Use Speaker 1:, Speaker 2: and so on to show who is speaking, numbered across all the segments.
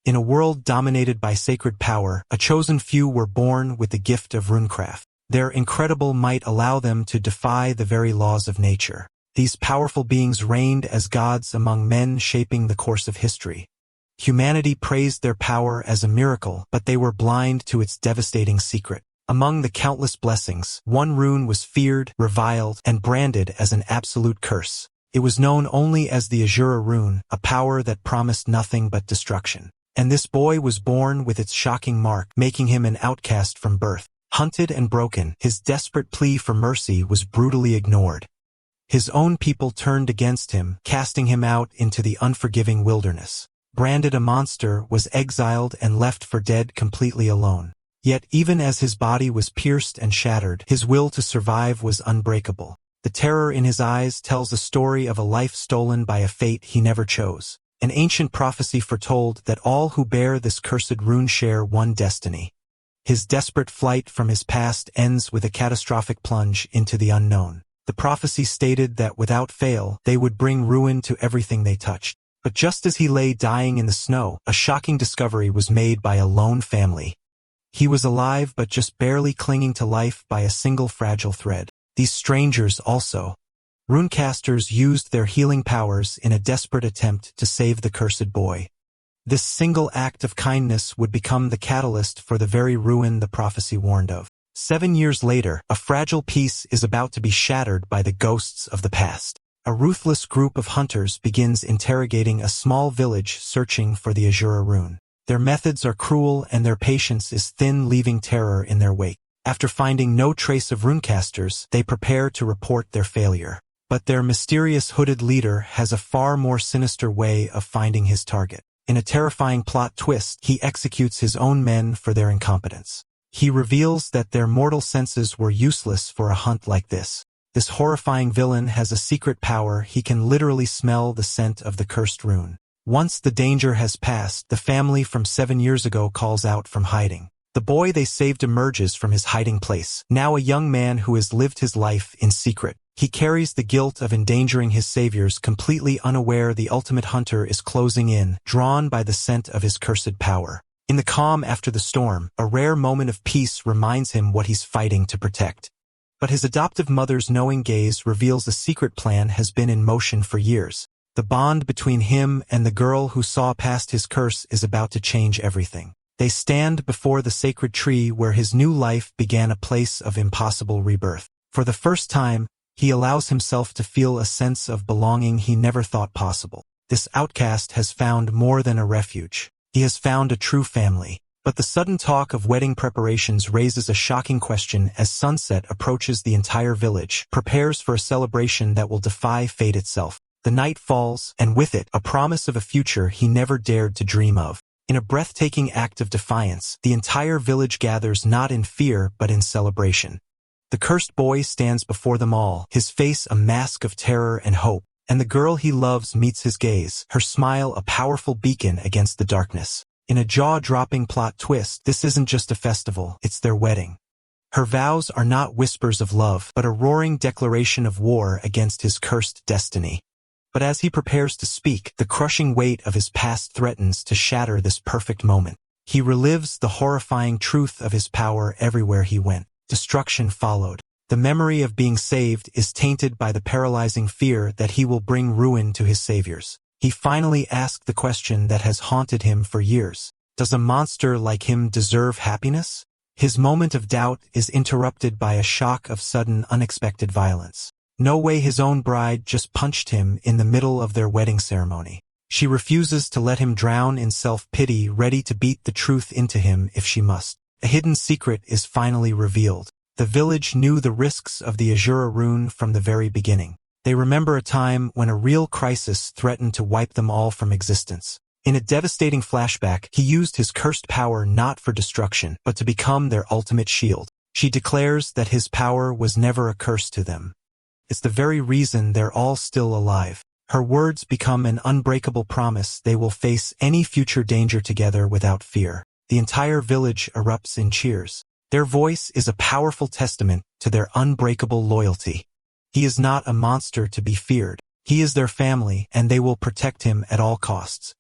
Speaker 1: In a world dominated by sacred power, a chosen few were born with the gift of runecraft. Their incredible might allowed them to defy the very laws of nature. These powerful beings reigned as gods among men, shaping the course of history. Humanity praised their power as a miracle, but they were blind to its devastating secret. Among the countless blessings, one rune was feared, reviled, and branded as an absolute curse. It was known only as the Asura rune, a power that promised nothing but destruction. And this boy was born with its shocking mark, making him an outcast from birth. Hunted and broken, his desperate plea for mercy was brutally ignored. His own people turned against him, casting him out into the unforgiving wilderness. Branded a monster, was exiled and left for dead completely alone. Yet even as his body was pierced and shattered, his will to survive was unbreakable. The terror in his eyes tells a story of a life stolen by a fate he never chose. An ancient prophecy foretold that all who bear this cursed rune share one destiny. His desperate flight from his past ends with a catastrophic plunge into the unknown. The prophecy stated that without fail, they would bring ruin to everything they touched. But just as he lay dying in the snow, a shocking discovery was made by a lone family. He was alive but just barely clinging to life by a single fragile thread. These strangers also. Runecasters used their healing powers in a desperate attempt to save the cursed boy. This single act of kindness would become the catalyst for the very ruin the prophecy warned of. 7 years later, a fragile peace is about to be shattered by the ghosts of the past. A ruthless group of hunters begins interrogating a small village searching for the Asura rune. Their methods are cruel and their patience is thin, leaving terror in their wake. After finding no trace of runecasters, they prepare to report their failure. But their mysterious hooded leader has a far more sinister way of finding his target. In a terrifying plot twist, he executes his own men for their incompetence. He reveals that their mortal senses were useless for a hunt like this. This horrifying villain has a secret power. He can literally smell the scent of the cursed rune. Once the danger has passed, the family from 7 years ago calls out from hiding. The boy they saved emerges from his hiding place, now a young man who has lived his life in secret. He carries the guilt of endangering his saviors, completely unaware the ultimate hunter is closing in, drawn by the scent of his cursed power. In the calm after the storm, a rare moment of peace reminds him what he's fighting to protect. But his adoptive mother's knowing gaze reveals a secret plan has been in motion for years. The bond between him and the girl who saw past his curse is about to change everything. They stand before the sacred tree where his new life began, a place of impossible rebirth. For the first time, he allows himself to feel a sense of belonging he never thought possible. This outcast has found more than a refuge. He has found a true family. But the sudden talk of wedding preparations raises a shocking question as sunset approaches. The entire village prepares for a celebration that will defy fate itself. The night falls, and with it, a promise of a future he never dared to dream of. In a breathtaking act of defiance, the entire village gathers not in fear but in celebration. The cursed boy stands before them all, his face a mask of terror and hope, and the girl he loves meets his gaze, her smile a powerful beacon against the darkness. In a jaw-dropping plot twist, this isn't just a festival, it's their wedding. Her vows are not whispers of love, but a roaring declaration of war against his cursed destiny. But as he prepares to speak, the crushing weight of his past threatens to shatter this perfect moment. He relives the horrifying truth of his power everywhere he went. Destruction followed. The memory of being saved is tainted by the paralyzing fear that he will bring ruin to his saviors. He finally asked the question that has haunted him for years. Does a monster like him deserve happiness? His moment of doubt is interrupted by a shock of sudden, unexpected violence. No way, his own bride just punched him in the middle of their wedding ceremony. She refuses to let him drown in self-pity, ready to beat the truth into him if she must. A hidden secret is finally revealed. The village knew the risks of the Asura rune from the very beginning. They remember a time when a real crisis threatened to wipe them all from existence. In a devastating flashback, he used his cursed power not for destruction, but to become their ultimate shield. She declares that his power was never a curse to them. It's the very reason they're all still alive. Her words become an unbreakable promise they will face any future danger together without fear. The entire village erupts in cheers. Their voice is a powerful testament to their unbreakable loyalty. He is not a monster to be feared. He is their family, and they will protect him at all costs.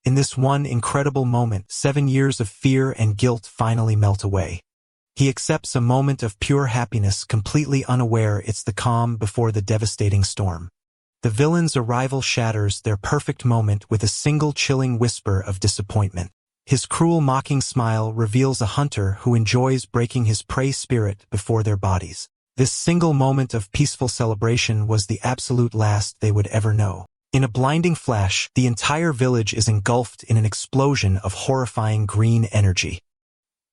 Speaker 1: In this one incredible moment, 7 years of fear and guilt finally melt away. He accepts a moment of pure happiness, completely unaware it's the calm before the devastating storm. The villain's arrival shatters their perfect moment with a single chilling whisper of disappointment. His cruel mocking smile reveals a hunter who enjoys breaking his prey spirit before their bodies. This single moment of peaceful celebration was the absolute last they would ever know. In a blinding flash, the entire village is engulfed in an explosion of horrifying green energy.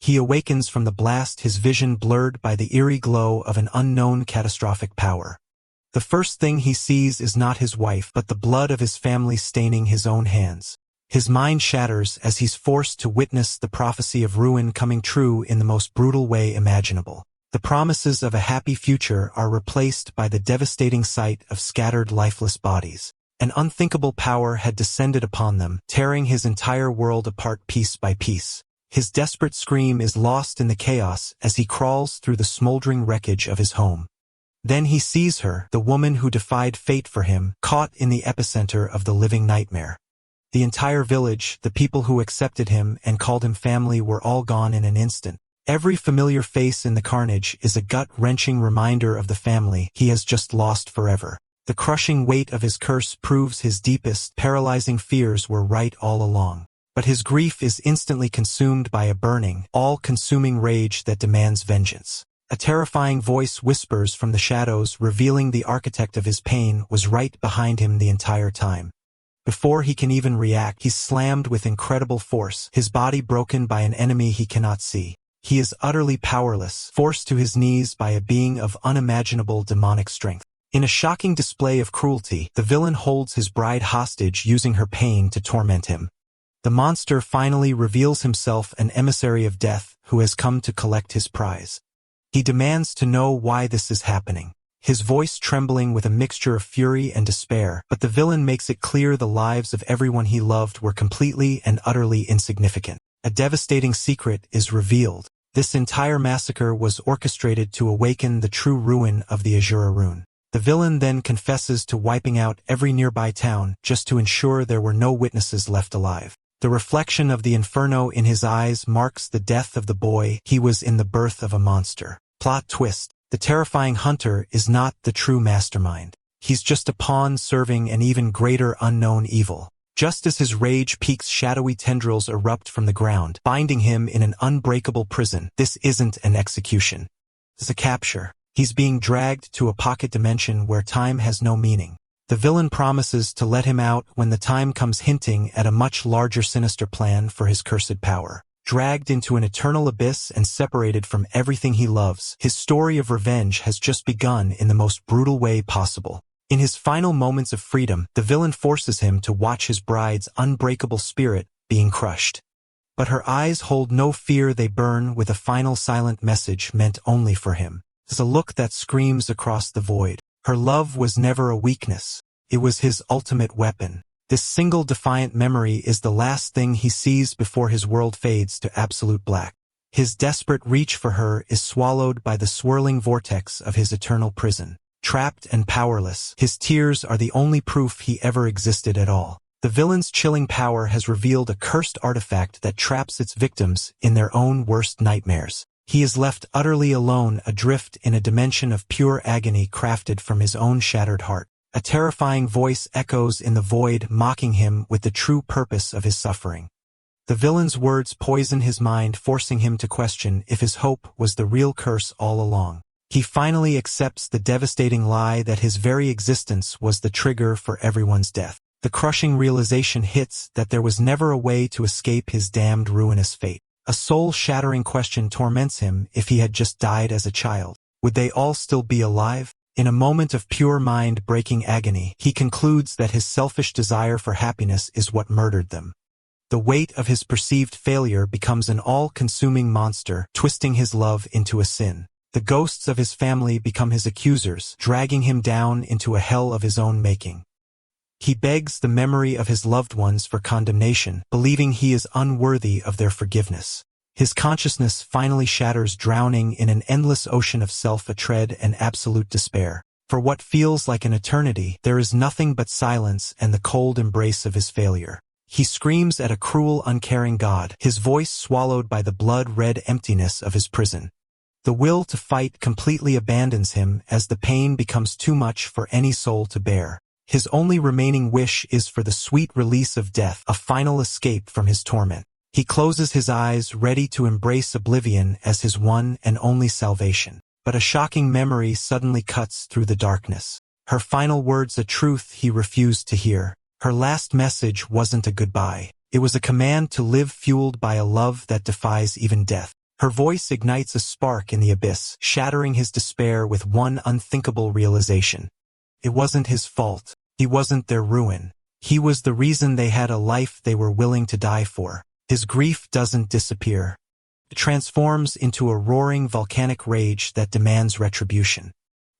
Speaker 1: He awakens from the blast, his vision blurred by the eerie glow of an unknown catastrophic power. The first thing he sees is not his wife, but the blood of his family staining his own hands. His mind shatters as he's forced to witness the prophecy of ruin coming true in the most brutal way imaginable. The promises of a happy future are replaced by the devastating sight of scattered lifeless bodies. An unthinkable power had descended upon them, tearing his entire world apart piece by piece. His desperate scream is lost in the chaos as he crawls through the smoldering wreckage of his home. Then he sees her, the woman who defied fate for him, caught in the epicenter of the living nightmare. The entire village, the people who accepted him and called him family, were all gone in an instant. Every familiar face in the carnage is a gut-wrenching reminder of the family he has just lost forever. The crushing weight of his curse proves his deepest, paralyzing fears were right all along. But his grief is instantly consumed by a burning, all-consuming rage that demands vengeance. A terrifying voice whispers from the shadows, revealing the architect of his pain was right behind him the entire time. Before he can even react, he's slammed with incredible force, his body broken by an enemy he cannot see. He is utterly powerless, forced to his knees by a being of unimaginable demonic strength. In a shocking display of cruelty, the villain holds his bride hostage, using her pain to torment him. The monster finally reveals himself, an emissary of death who has come to collect his prize. He demands to know why this is happening, his voice trembling with a mixture of fury and despair, but the villain makes it clear the lives of everyone he loved were completely and utterly insignificant. A devastating secret is revealed. This entire massacre was orchestrated to awaken the true ruin of the Asura rune. The villain then confesses to wiping out every nearby town just to ensure there were no witnesses left alive. The reflection of the inferno in his eyes marks the death of the boy he was in, the birth of a monster. Plot twist: the terrifying hunter is not the true mastermind. He's just a pawn serving an even greater unknown evil. Just as his rage peaks, shadowy tendrils erupt from the ground, binding him in an unbreakable prison. This isn't an execution. It's a capture. He's being dragged to a pocket dimension where time has no meaning. The villain promises to let him out when the time comes, hinting at a much larger sinister plan for his cursed power. Dragged into an eternal abyss and separated from everything he loves, his story of revenge has just begun in the most brutal way possible. In his final moments of freedom, the villain forces him to watch his bride's unbreakable spirit being crushed. But her eyes hold no fear, they burn with a final silent message meant only for him. It's a look that screams across the void. Her love was never a weakness. It was his ultimate weapon. This single defiant memory is the last thing he sees before his world fades to absolute black. His desperate reach for her is swallowed by the swirling vortex of his eternal prison. Trapped and powerless, his tears are the only proof he ever existed at all. The villain's chilling power has revealed a cursed artifact that traps its victims in their own worst nightmares. He is left utterly alone, adrift in a dimension of pure agony crafted from his own shattered heart. A terrifying voice echoes in the void, mocking him with the true purpose of his suffering. The villain's words poison his mind, forcing him to question if his hope was the real curse all along. He finally accepts the devastating lie that his very existence was the trigger for everyone's death. The crushing realization hits that there was never a way to escape his damned ruinous fate. A soul-shattering question torments him: if he had just died as a child, would they all still be alive? In a moment of pure mind-breaking agony, he concludes that his selfish desire for happiness is what murdered them. The weight of his perceived failure becomes an all-consuming monster, twisting his love into a sin. The ghosts of his family become his accusers, dragging him down into a hell of his own making. He begs the memory of his loved ones for condemnation, believing he is unworthy of their forgiveness. His consciousness finally shatters, drowning in an endless ocean of self-hatred and absolute despair. For what feels like an eternity, there is nothing but silence and the cold embrace of his failure. He screams at a cruel, uncaring god, his voice swallowed by the blood-red emptiness of his prison. The will to fight completely abandons him as the pain becomes too much for any soul to bear. His only remaining wish is for the sweet release of death, a final escape from his torment. He closes his eyes, ready to embrace oblivion as his one and only salvation. But a shocking memory suddenly cuts through the darkness. Her final words, a truth he refused to hear. Her last message wasn't a goodbye. It was a command to live, fueled by a love that defies even death. Her voice ignites a spark in the abyss, shattering his despair with one unthinkable realization. It wasn't his fault. He wasn't their ruin. He was the reason they had a life they were willing to die for. His grief doesn't disappear. It transforms into a roaring volcanic rage that demands retribution.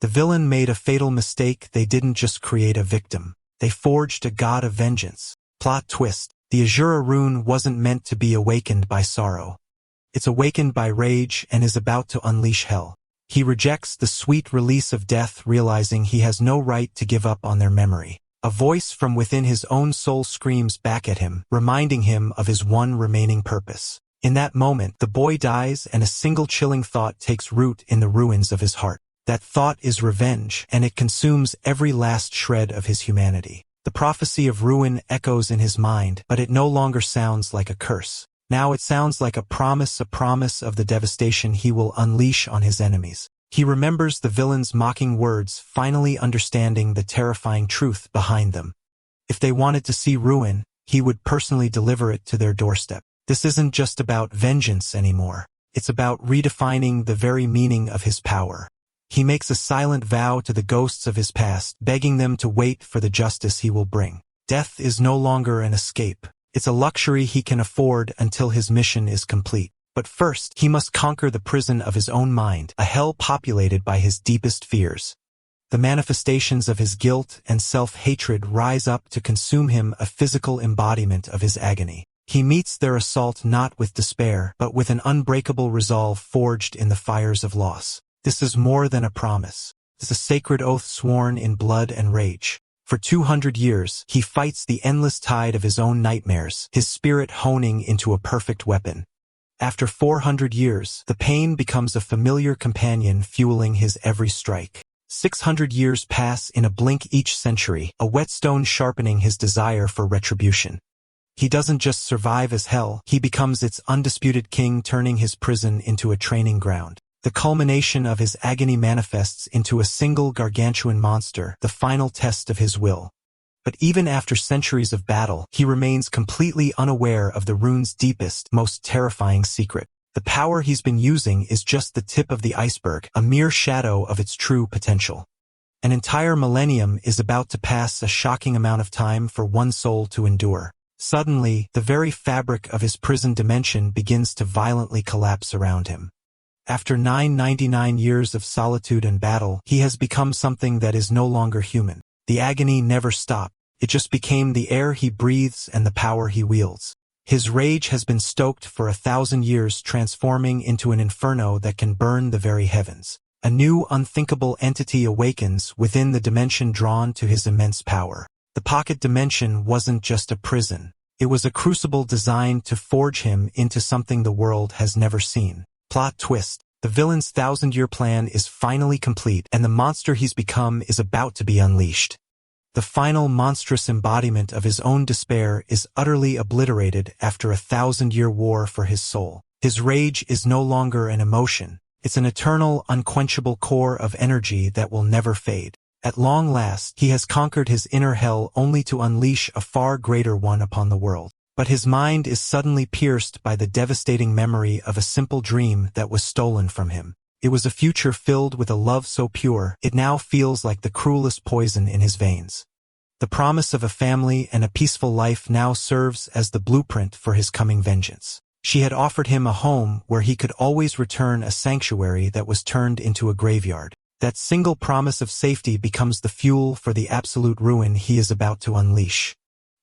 Speaker 1: The villain made a fatal mistake. They didn't just create a victim. They forged a god of vengeance. Plot twist: the Asura rune wasn't meant to be awakened by sorrow. It's awakened by rage and is about to unleash hell. He rejects the sweet release of death, realizing he has no right to give up on their memory. A voice from within his own soul screams back at him, reminding him of his one remaining purpose. In that moment, the boy dies and a single chilling thought takes root in the ruins of his heart. That thought is revenge, and it consumes every last shred of his humanity. The prophecy of ruin echoes in his mind, but it no longer sounds like a curse. Now it sounds like a promise of the devastation he will unleash on his enemies. He remembers the villain's mocking words, finally understanding the terrifying truth behind them. If they wanted to see ruin, he would personally deliver it to their doorstep. This isn't just about vengeance anymore. It's about redefining the very meaning of his power. He makes a silent vow to the ghosts of his past, begging them to wait for the justice he will bring. Death is no longer an escape. It's a luxury he can afford until his mission is complete. But first, he must conquer the prison of his own mind, a hell populated by his deepest fears. The manifestations of his guilt and self-hatred rise up to consume him, a physical embodiment of his agony. He meets their assault not with despair, but with an unbreakable resolve forged in the fires of loss. This is more than a promise. It's a sacred oath sworn in blood and rage. For 200 years, he fights the endless tide of his own nightmares, his spirit honing into a perfect weapon. After 400 years, the pain becomes a familiar companion fueling his every strike. 600 years pass in a blink each century, a whetstone sharpening his desire for retribution. He doesn't just survive as hell, he becomes its undisputed king, turning his prison into a training ground. The culmination of his agony manifests into a single gargantuan monster, the final test of his will. But even after centuries of battle, he remains completely unaware of the rune's deepest, most terrifying secret. The power he's been using is just the tip of the iceberg, a mere shadow of its true potential. An entire millennium is about to pass, a shocking amount of time for one soul to endure. Suddenly, the very fabric of his prison dimension begins to violently collapse around him. After 999 years of solitude and battle, he has become something that is no longer human. The agony never stopped. It just became the air he breathes and the power he wields. His rage has been stoked for 1,000 years, transforming into an inferno that can burn the very heavens. A new, unthinkable entity awakens within the dimension drawn to his immense power. The pocket dimension wasn't just a prison. It was a crucible designed to forge him into something the world has never seen. Plot twist: the villain's 1,000-year plan is finally complete, and the monster he's become is about to be unleashed. The final monstrous embodiment of his own despair is utterly obliterated after a 1,000-year war for his soul. His rage is no longer an emotion. It's an eternal, unquenchable core of energy that will never fade. At long last, he has conquered his inner hell, only to unleash a far greater one upon the world. But his mind is suddenly pierced by the devastating memory of a simple dream that was stolen from him. It was a future filled with a love so pure, it now feels like the cruelest poison in his veins. The promise of a family and a peaceful life now serves as the blueprint for his coming vengeance. She had offered him a home where he could always return, a sanctuary that was turned into a graveyard. That single promise of safety becomes the fuel for the absolute ruin he is about to unleash.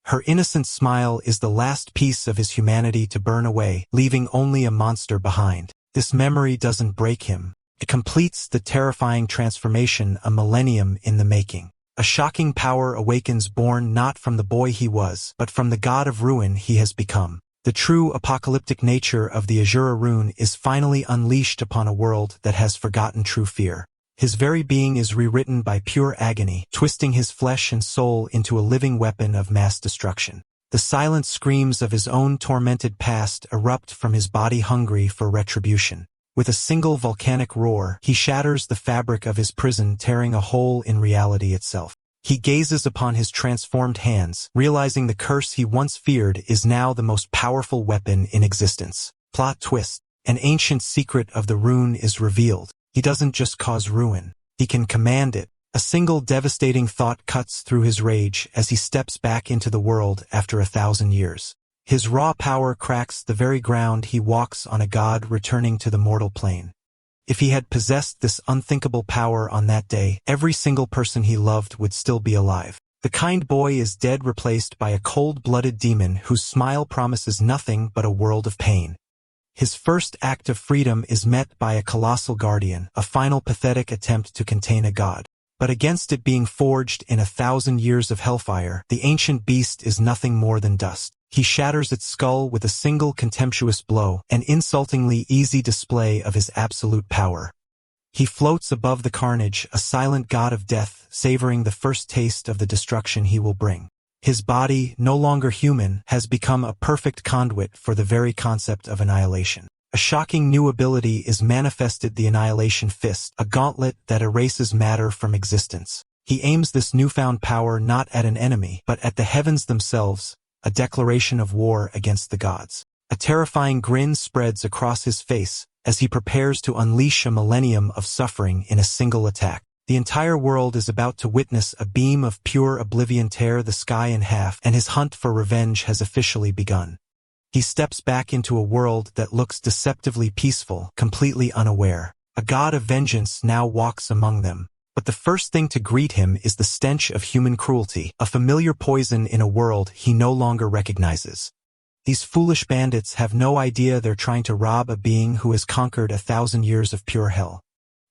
Speaker 1: Her innocent smile is the last piece of his humanity to burn away, leaving only a monster behind. This memory doesn't break him. It completes the terrifying transformation, a millennium in the making. A shocking power awakens, born not from the boy he was, but from the god of ruin he has become. The true apocalyptic nature of the Asura rune is finally unleashed upon a world that has forgotten true fear. His very being is rewritten by pure agony, twisting his flesh and soul into a living weapon of mass destruction. The silent screams of his own tormented past erupt from his body, hungry for retribution. With a single volcanic roar, he shatters the fabric of his prison, tearing a hole in reality itself. He gazes upon his transformed hands, realizing the curse he once feared is now the most powerful weapon in existence. Plot twist. An ancient secret of the rune is revealed. He doesn't just cause ruin. He can command it. A single devastating thought cuts through his rage as he steps back into the world after 1,000 years. His raw power cracks the very ground he walks on, a god returning to the mortal plane. If he had possessed this unthinkable power on that day, every single person he loved would still be alive. The kind boy is dead, replaced by a cold-blooded demon whose smile promises nothing but a world of pain. His first act of freedom is met by a colossal guardian, a final pathetic attempt to contain a god. But against it being forged in 1,000 years of hellfire, the ancient beast is nothing more than dust. He shatters its skull with a single contemptuous blow, an insultingly easy display of his absolute power. He floats above the carnage, a silent god of death, savoring the first taste of the destruction he will bring. His body, no longer human, has become a perfect conduit for the very concept of annihilation. A shocking new ability is manifested: the Annihilation Fist, a gauntlet that erases matter from existence. He aims this newfound power not at an enemy, but at the heavens themselves, a declaration of war against the gods. A terrifying grin spreads across his face as he prepares to unleash a millennium of suffering in a single attack. The entire world is about to witness a beam of pure oblivion tear the sky in half, and his hunt for revenge has officially begun. He steps back into a world that looks deceptively peaceful, completely unaware. A god of vengeance now walks among them. But the first thing to greet him is the stench of human cruelty, a familiar poison in a world he no longer recognizes. These foolish bandits have no idea they're trying to rob a being who has conquered 1,000 years of pure hell.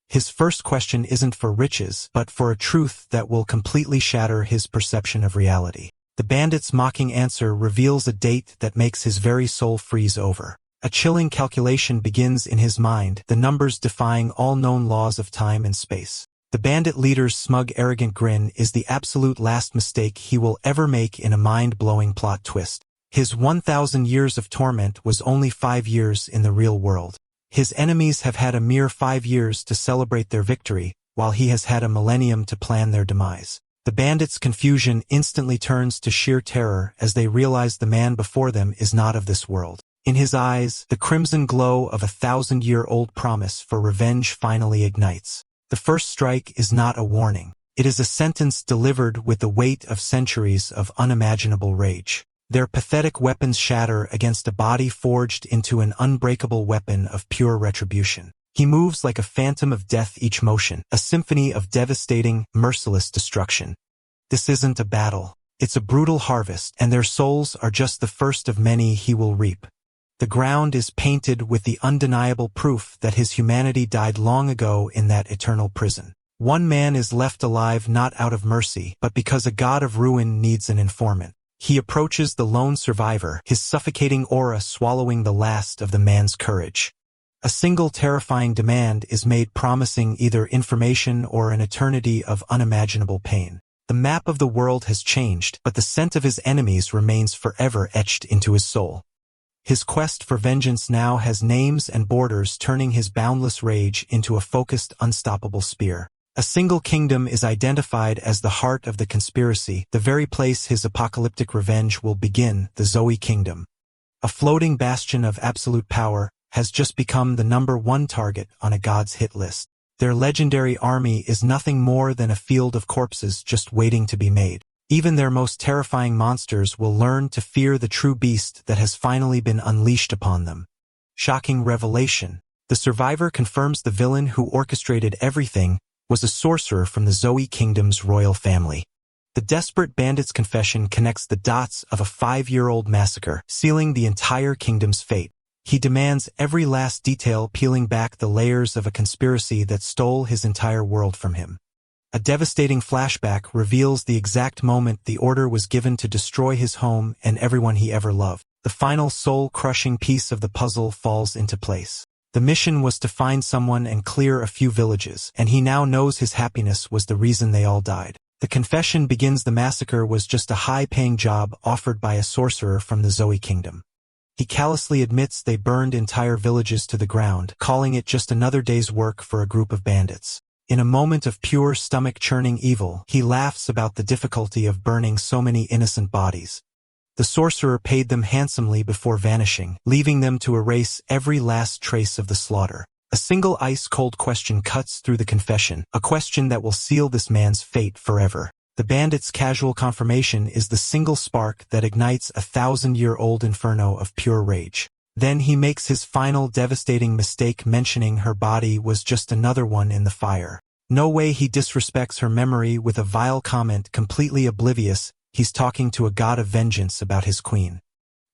Speaker 1: His first question isn't for riches, but for a truth that will completely shatter his perception of reality. The bandit's mocking answer reveals a date that makes his very soul freeze over. A chilling calculation begins in his mind, the numbers defying all known laws of time and space. The bandit leader's smug, arrogant grin is the absolute last mistake he will ever make in a mind-blowing plot twist. His 1,000 years of torment was only 5 years in the real world. His enemies have had a mere 5 years to celebrate their victory, while he has had a millennium to plan their demise. The bandits' confusion instantly turns to sheer terror as they realize the man before them is not of this world. In his eyes, the crimson glow of a 1,000-year-old promise for revenge finally ignites. The first strike is not a warning. It is a sentence delivered with the weight of centuries of unimaginable rage. Their pathetic weapons shatter against a body forged into an unbreakable weapon of pure retribution. He moves like a phantom of death, each motion, a symphony of devastating, merciless destruction. This isn't a battle. It's a brutal harvest, and their souls are just the first of many he will reap. The ground is painted with the undeniable proof that his humanity died long ago in that eternal prison. One man is left alive not out of mercy, but because a god of ruin needs an informant. He approaches the lone survivor, his suffocating aura swallowing the last of the man's courage. A single terrifying demand is made, promising either information or an eternity of unimaginable pain. The map of the world has changed, but the scent of his enemies remains forever etched into his soul. His quest for vengeance now has names and borders, turning his boundless rage into a focused, unstoppable spear. A single kingdom is identified as the heart of the conspiracy, the very place his apocalyptic revenge will begin, the Zoe Kingdom. A floating bastion of absolute power has just become the #1 target on a god's hit list. Their legendary army is nothing more than a field of corpses just waiting to be made. Even their most terrifying monsters will learn to fear the true beast that has finally been unleashed upon them. Shocking revelation. The survivor confirms the villain who orchestrated everything was a sorcerer from the Zoe Kingdom's royal family. The desperate bandit's confession connects the dots of a 5-year-old massacre, sealing the entire kingdom's fate. He demands every last detail, peeling back the layers of a conspiracy that stole his entire world from him. A devastating flashback reveals the exact moment the order was given to destroy his home and everyone he ever loved. The final soul-crushing piece of the puzzle falls into place. The mission was to find someone and clear a few villages, and he now knows his happiness was the reason they all died. The confession begins the massacre was just a high-paying job offered by a sorcerer from the Zoe Kingdom. He callously admits they burned entire villages to the ground, calling it just another day's work for a group of bandits. In a moment of pure stomach-churning evil, he laughs about the difficulty of burning so many innocent bodies. The sorcerer paid them handsomely before vanishing, leaving them to erase every last trace of the slaughter. A single ice-cold question cuts through the confession, a question that will seal this man's fate forever. The bandit's casual confirmation is the single spark that ignites a 1,000-year-old inferno of pure rage. Then he makes his final devastating mistake, mentioning her body was just another one in the fire. No way he disrespects her memory with a vile comment, completely oblivious he's talking to a god of vengeance about his queen.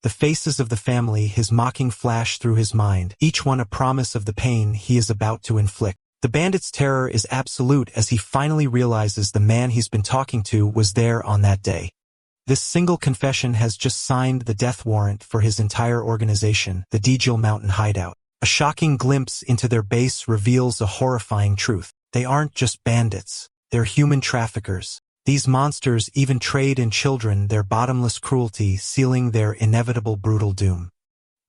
Speaker 1: The faces of the family, his mocking flash through his mind, each one a promise of the pain he is about to inflict. The bandit's terror is absolute as he finally realizes the man he's been talking to was there on that day. This single confession has just signed the death warrant for his entire organization, the Dejil Mountain Hideout. A shocking glimpse into their base reveals a horrifying truth. They aren't just bandits, they're human traffickers. These monsters even trade in children, their bottomless cruelty sealing their inevitable brutal doom.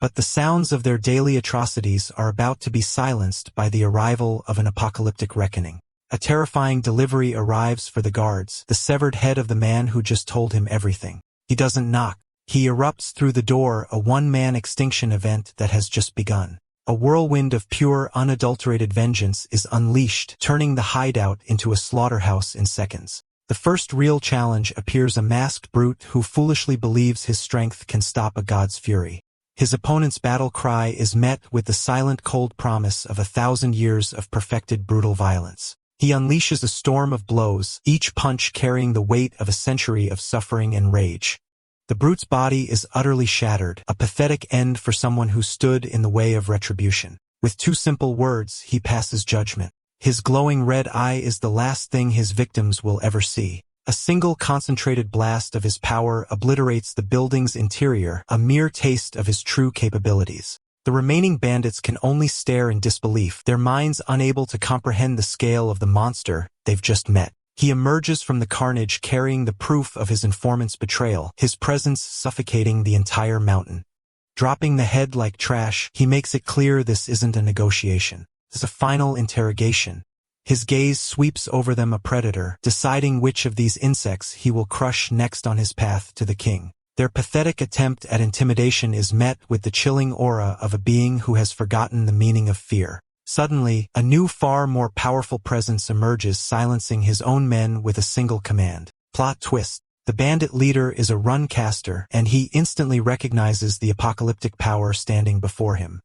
Speaker 1: But the sounds of their daily atrocities are about to be silenced by the arrival of an apocalyptic reckoning. A terrifying delivery arrives for the guards, the severed head of the man who just told him everything. He doesn't knock. He erupts through the door, a one-man extinction event that has just begun. A whirlwind of pure, unadulterated vengeance is unleashed, turning the hideout into a slaughterhouse in seconds. The first real challenge appears, a masked brute who foolishly believes his strength can stop a god's fury. His opponent's battle cry is met with the silent, cold promise of 1,000 years of perfected brutal violence. He unleashes a storm of blows, each punch carrying the weight of a century of suffering and rage. The brute's body is utterly shattered, a pathetic end for someone who stood in the way of retribution. With 2 simple words, he passes judgment. His glowing red eye is the last thing his victims will ever see. A single concentrated blast of his power obliterates the building's interior, a mere taste of his true capabilities. The remaining bandits can only stare in disbelief, their minds unable to comprehend the scale of the monster they've just met. He emerges from the carnage carrying the proof of his informant's betrayal, his presence suffocating the entire mountain. Dropping the head like trash, he makes it clear this isn't a negotiation. It's a final interrogation. His gaze sweeps over them, a predator, deciding which of these insects he will crush next on his path to the king. Their pathetic attempt at intimidation is met with the chilling aura of a being who has forgotten the meaning of fear. Suddenly, a new, far more powerful presence emerges, silencing his own men with a single command. Plot twist. The bandit leader is a runcaster, and he instantly recognizes the apocalyptic power standing before him.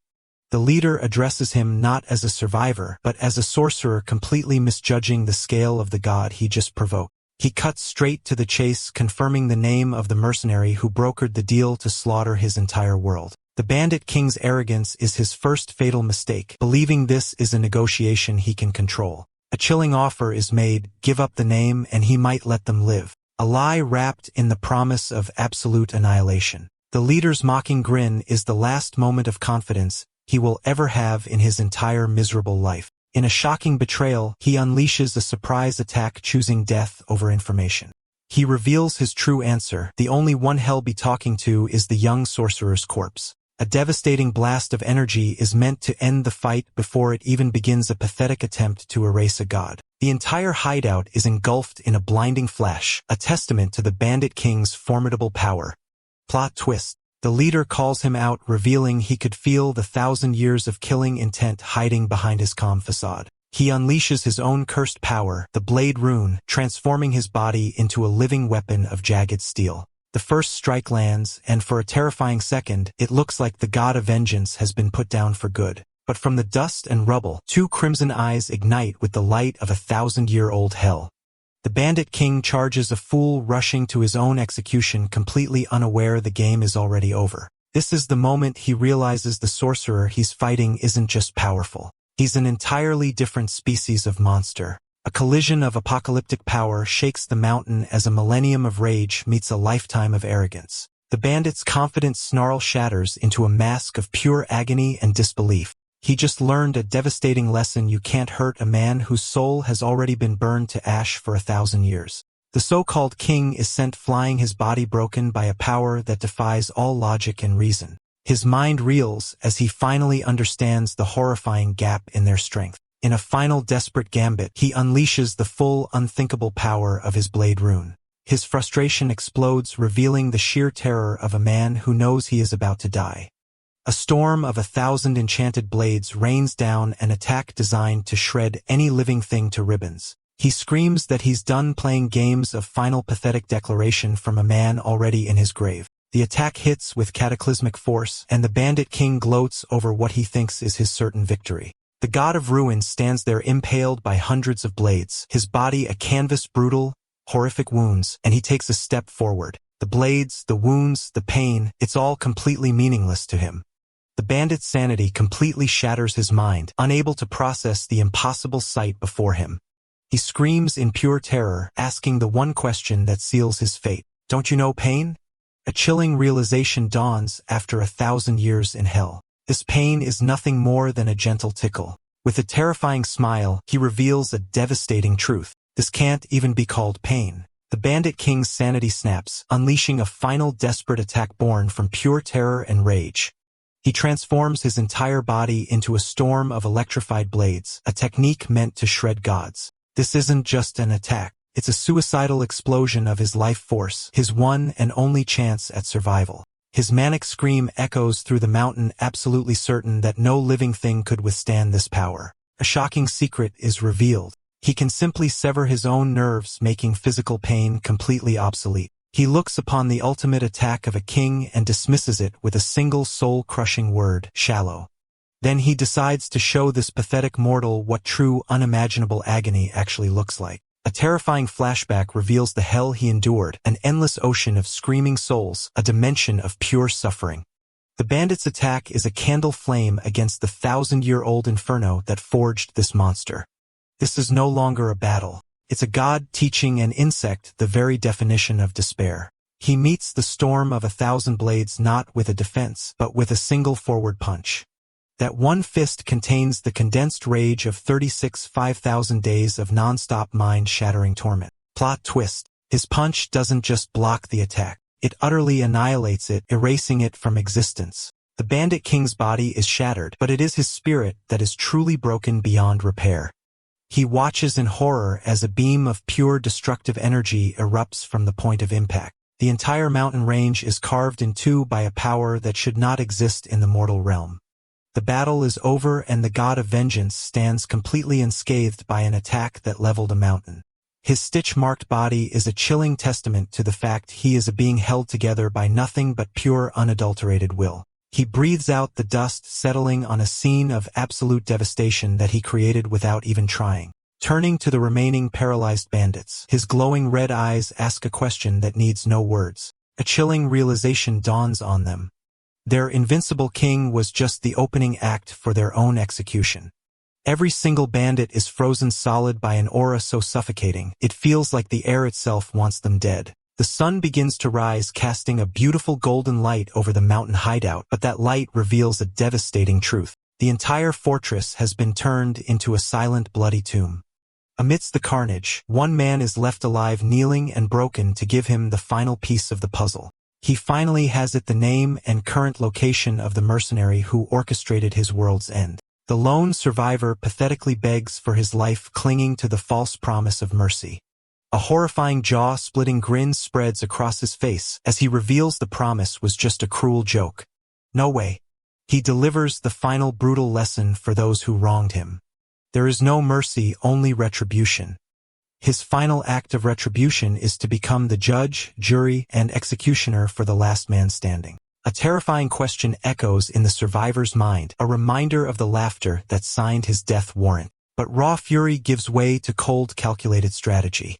Speaker 1: The leader addresses him not as a survivor, but as a sorcerer, completely misjudging the scale of the god he just provoked. He cuts straight to the chase, confirming the name of the mercenary who brokered the deal to slaughter his entire world. The bandit king's arrogance is his first fatal mistake, believing this is a negotiation he can control. A chilling offer is made, give up the name and he might let them live. A lie wrapped in the promise of absolute annihilation. The leader's mocking grin is the last moment of confidence he will ever have in his entire miserable life. In a shocking betrayal, he unleashes a surprise attack, choosing death over information. He reveals his true answer. The only one he'll be talking to is the young sorcerer's corpse. A devastating blast of energy is meant to end the fight before it even begins, a pathetic attempt to erase a god. The entire hideout is engulfed in a blinding flash, a testament to the bandit king's formidable power. Plot twist. The leader calls him out, revealing he could feel the 1,000 years of killing intent hiding behind his calm facade. He unleashes his own cursed power, the Blade Rune, transforming his body into a living weapon of jagged steel. The first strike lands, and for a terrifying second, it looks like the god of vengeance has been put down for good. But from the dust and rubble, 2 crimson eyes ignite with the light of a 1,000-year-old hell. The bandit king charges, a fool rushing to his own execution, completely unaware the game is already over. This is the moment he realizes the sorcerer he's fighting isn't just powerful. He's an entirely different species of monster. A collision of apocalyptic power shakes the mountain as a millennium of rage meets a lifetime of arrogance. The bandit's confident snarl shatters into a mask of pure agony and disbelief. He just learned a devastating lesson: you can't hurt a man whose soul has already been burned to ash for 1,000 years. The so-called king is sent flying, his body broken by a power that defies all logic and reason. His mind reels as he finally understands the horrifying gap in their strength. In a final desperate gambit, he unleashes the full, unthinkable power of his blade rune. His frustration explodes, revealing the sheer terror of a man who knows he is about to die. A storm of 1,000 enchanted blades rains down, an attack designed to shred any living thing to ribbons. He screams that he's done playing games, of final pathetic declaration from a man already in his grave. The attack hits with cataclysmic force, and the bandit king gloats over what he thinks is his certain victory. The god of ruin stands there impaled by hundreds of blades, his body a canvas, brutal, horrific wounds, and he takes a step forward. The blades, the wounds, the pain, it's all completely meaningless to him. The bandit's sanity completely shatters his mind, unable to process the impossible sight before him. He screams in pure terror, asking the one question that seals his fate. Don't you know pain? A chilling realization dawns after 1,000 years in hell. This pain is nothing more than a gentle tickle. With a terrifying smile, he reveals a devastating truth. This can't even be called pain. The bandit king's sanity snaps, unleashing a final desperate attack born from pure terror and rage. He transforms his entire body into a storm of electrified blades, a technique meant to shred gods. This isn't just an attack. It's a suicidal explosion of his life force, his one and only chance at survival. His manic scream echoes through the mountain, absolutely certain that no living thing could withstand this power. A shocking secret is revealed. He can simply sever his own nerves, making physical pain completely obsolete. He looks upon the ultimate attack of a king and dismisses it with a single soul-crushing word: shallow. Then he decides to show this pathetic mortal what true, unimaginable agony actually looks like. A terrifying flashback reveals the hell he endured, an endless ocean of screaming souls, a dimension of pure suffering. The bandit's attack is a candle flame against the 1,000-year-old inferno that forged this monster. This is no longer a battle. It's a god teaching an insect the very definition of despair. He meets the storm of 1,000 blades not with a defense, but with a single forward punch. That one fist contains the condensed rage of 5,000 days of non-stop mind-shattering torment. Plot twist. His punch doesn't just block the attack. It utterly annihilates it, erasing it from existence. The bandit king's body is shattered, but it is his spirit that is truly broken beyond repair. He watches in horror as a beam of pure destructive energy erupts from the point of impact. The entire mountain range is carved in two by a power that should not exist in the mortal realm. The battle is over, and the god of vengeance stands completely unscathed by an attack that leveled a mountain. His stitch-marked body is a chilling testament to the fact he is a being held together by nothing but pure, unadulterated will. He breathes out the dust, settling on a scene of absolute devastation that he created without even trying. Turning to the remaining paralyzed bandits, his glowing red eyes ask a question that needs no words. A chilling realization dawns on them. Their invincible king was just the opening act for their own execution. Every single bandit is frozen solid by an aura so suffocating, it feels like the air itself wants them dead. The sun begins to rise, casting a beautiful golden light over the mountain hideout, but that light reveals a devastating truth. The entire fortress has been turned into a silent, bloody tomb. Amidst the carnage, one man is left alive, kneeling and broken, to give him the final piece of the puzzle. He finally has it: the name and current location of the mercenary who orchestrated his world's end. The lone survivor pathetically begs for his life, clinging to the false promise of mercy. A horrifying, jaw-splitting grin spreads across his face as he reveals the promise was just a cruel joke. No way. He delivers the final brutal lesson for those who wronged him. There is no mercy, only retribution. His final act of retribution is to become the judge, jury, and executioner for the last man standing. A terrifying question echoes in the survivor's mind, a reminder of the laughter that signed his death warrant. But raw fury gives way to cold, calculated strategy.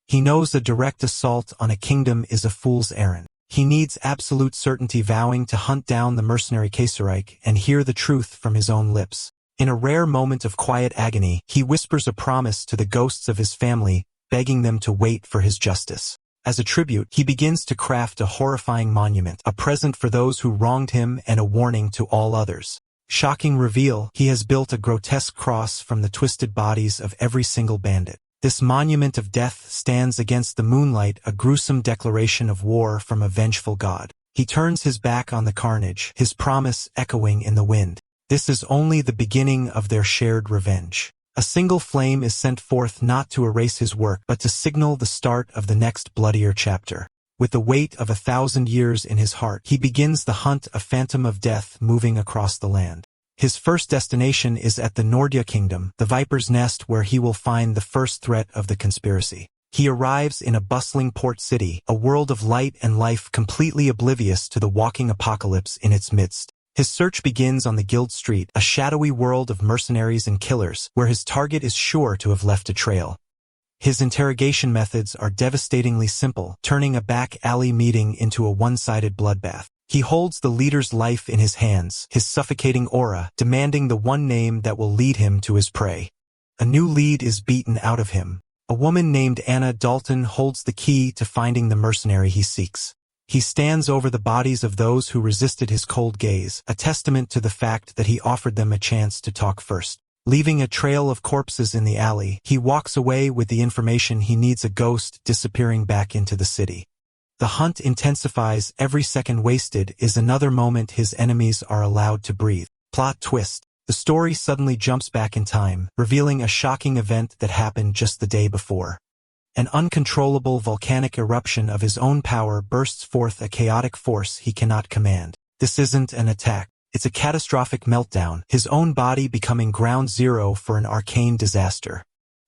Speaker 1: He knows a direct assault on a kingdom is a fool's errand. He needs absolute certainty, vowing to hunt down the mercenary Kaiserreich and hear the truth from his own lips. In a rare moment of quiet agony, he whispers a promise to the ghosts of his family, begging them to wait for his justice. As a tribute, he begins to craft a horrifying monument, a present for those who wronged him and a warning to all others. Shocking reveal, he has built a grotesque cross from the twisted bodies of every single bandit. This monument of death stands against the moonlight, a gruesome declaration of war from a vengeful god. He turns his back on the carnage, his promise echoing in the wind. This is only the beginning of their shared revenge. A single flame is sent forth not to erase his work, but to signal the start of the next bloodier chapter. With the weight of 1,000 years in his heart, he begins the hunt, a phantom of death moving across the land. His first destination is at the Nordya Kingdom, the Viper's Nest, where he will find the first threat of the conspiracy. He arrives in a bustling port city, a world of light and life completely oblivious to the walking apocalypse in its midst. His search begins on the Guild Street, a shadowy world of mercenaries and killers, where his target is sure to have left a trail. His interrogation methods are devastatingly simple, turning a back alley meeting into a one-sided bloodbath. He holds the leader's life in his hands, his suffocating aura, demanding the one name that will lead him to his prey. A new lead is beaten out of him. A woman named Anna Dalton holds the key to finding the mercenary he seeks. He stands over the bodies of those who resisted his cold gaze, a testament to the fact that he offered them a chance to talk first. Leaving a trail of corpses in the alley, he walks away with the information he needs, a ghost disappearing back into the city. The hunt intensifies, every second wasted is another moment his enemies are allowed to breathe. Plot twist. The story suddenly jumps back in time, revealing a shocking event that happened just the day before. An uncontrollable volcanic eruption of his own power bursts forth, a chaotic force he cannot command. This isn't an attack. It's a catastrophic meltdown, his own body becoming ground zero for an arcane disaster.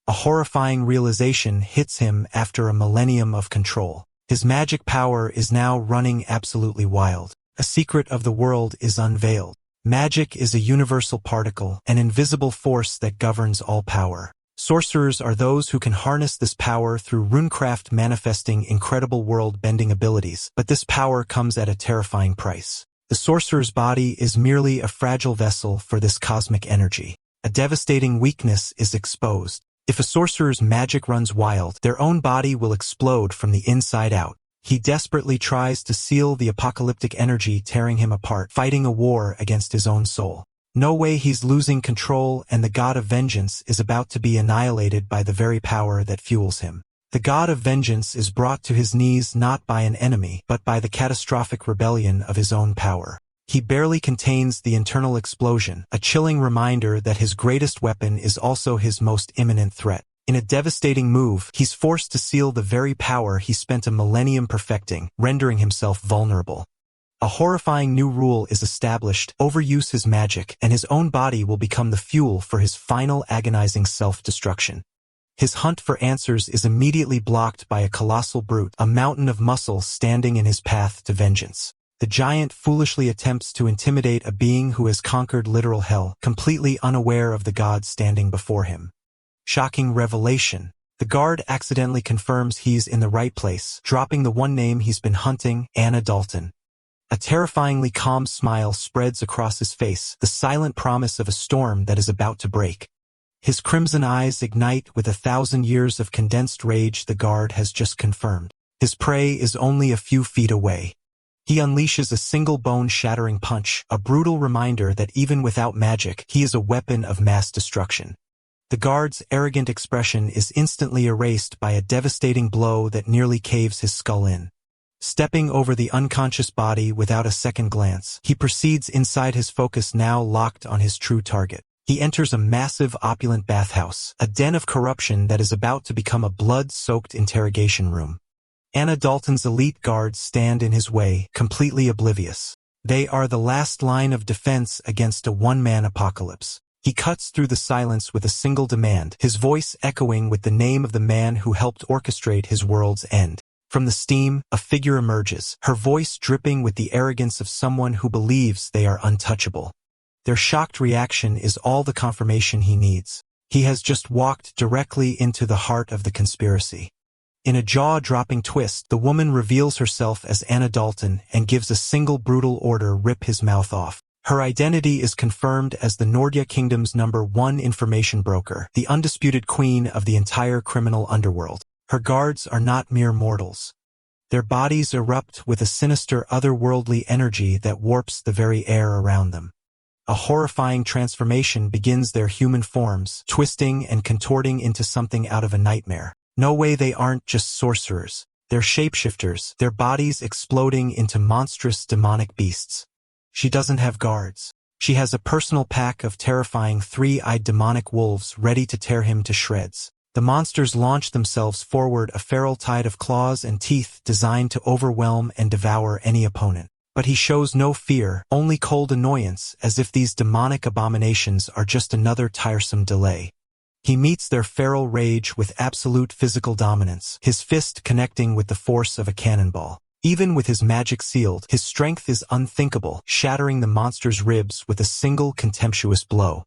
Speaker 1: A horrifying realization hits him after a millennium of control. His magic power is now running absolutely wild. A secret of the world is unveiled. Magic is a universal particle, an invisible force that governs all power. Sorcerers are those who can harness this power through runecraft, manifesting incredible world-bending abilities, but this power comes at a terrifying price. The sorcerer's body is merely a fragile vessel for this cosmic energy. A devastating weakness is exposed. If a sorcerer's magic runs wild, their own body will explode from the inside out. He desperately tries to seal the apocalyptic energy tearing him apart, fighting a war against his own soul. No way, he's losing control, and the god of vengeance is about to be annihilated by the very power that fuels him. The god of vengeance is brought to his knees not by an enemy, but by the catastrophic rebellion of his own power. He barely contains the internal explosion, a chilling reminder that his greatest weapon is also his most imminent threat. In a devastating move, he's forced to seal the very power he spent a millennium perfecting, rendering himself vulnerable. A horrifying new rule is established: overuse his magic, and his own body will become the fuel for his final agonizing self-destruction. His hunt for answers is immediately blocked by a colossal brute, a mountain of muscle standing in his path to vengeance. The giant foolishly attempts to intimidate a being who has conquered literal hell, completely unaware of the god standing before him. Shocking revelation. The guard accidentally confirms he's in the right place, dropping the one name he's been hunting, Anna Dalton. A terrifyingly calm smile spreads across his face, the silent promise of a storm that is about to break. His crimson eyes ignite with 1,000 years of condensed rage the guard has just confirmed. His prey is only a few feet away. He unleashes a single bone-shattering punch, a brutal reminder that even without magic, he is a weapon of mass destruction. The guard's arrogant expression is instantly erased by a devastating blow that nearly caves his skull in. Stepping over the unconscious body without a second glance, he proceeds inside, his focus now locked on his true target. He enters a massive, opulent bathhouse, a den of corruption that is about to become a blood-soaked interrogation room. Anna Dalton's elite guards stand in his way, completely oblivious. They are the last line of defense against a one-man apocalypse. He cuts through the silence with a single demand, his voice echoing with the name of the man who helped orchestrate his world's end. From the steam, a figure emerges, her voice dripping with the arrogance of someone who believes they are untouchable. Their shocked reaction is all the confirmation he needs. He has just walked directly into the heart of the conspiracy. In a jaw-dropping twist, the woman reveals herself as Anna Dalton and gives a single brutal order: rip his mouth off. Her identity is confirmed as the Nordya Kingdom's #1 information broker, the undisputed queen of the entire criminal underworld. Her guards are not mere mortals. Their bodies erupt with a sinister otherworldly energy that warps the very air around them. A horrifying transformation begins their human forms, twisting and contorting into something out of a nightmare. No way, they aren't just sorcerers. They're shapeshifters, their bodies exploding into monstrous demonic beasts. She doesn't have guards. She has a personal pack of terrifying three-eyed demonic wolves ready to tear him to shreds. The monsters launch themselves forward, a feral tide of claws and teeth designed to overwhelm and devour any opponent. But he shows no fear, only cold annoyance, as if these demonic abominations are just another tiresome delay. He meets their feral rage with absolute physical dominance, his fist connecting with the force of a cannonball. Even with his magic sealed, his strength is unthinkable, shattering the monster's ribs with a single contemptuous blow.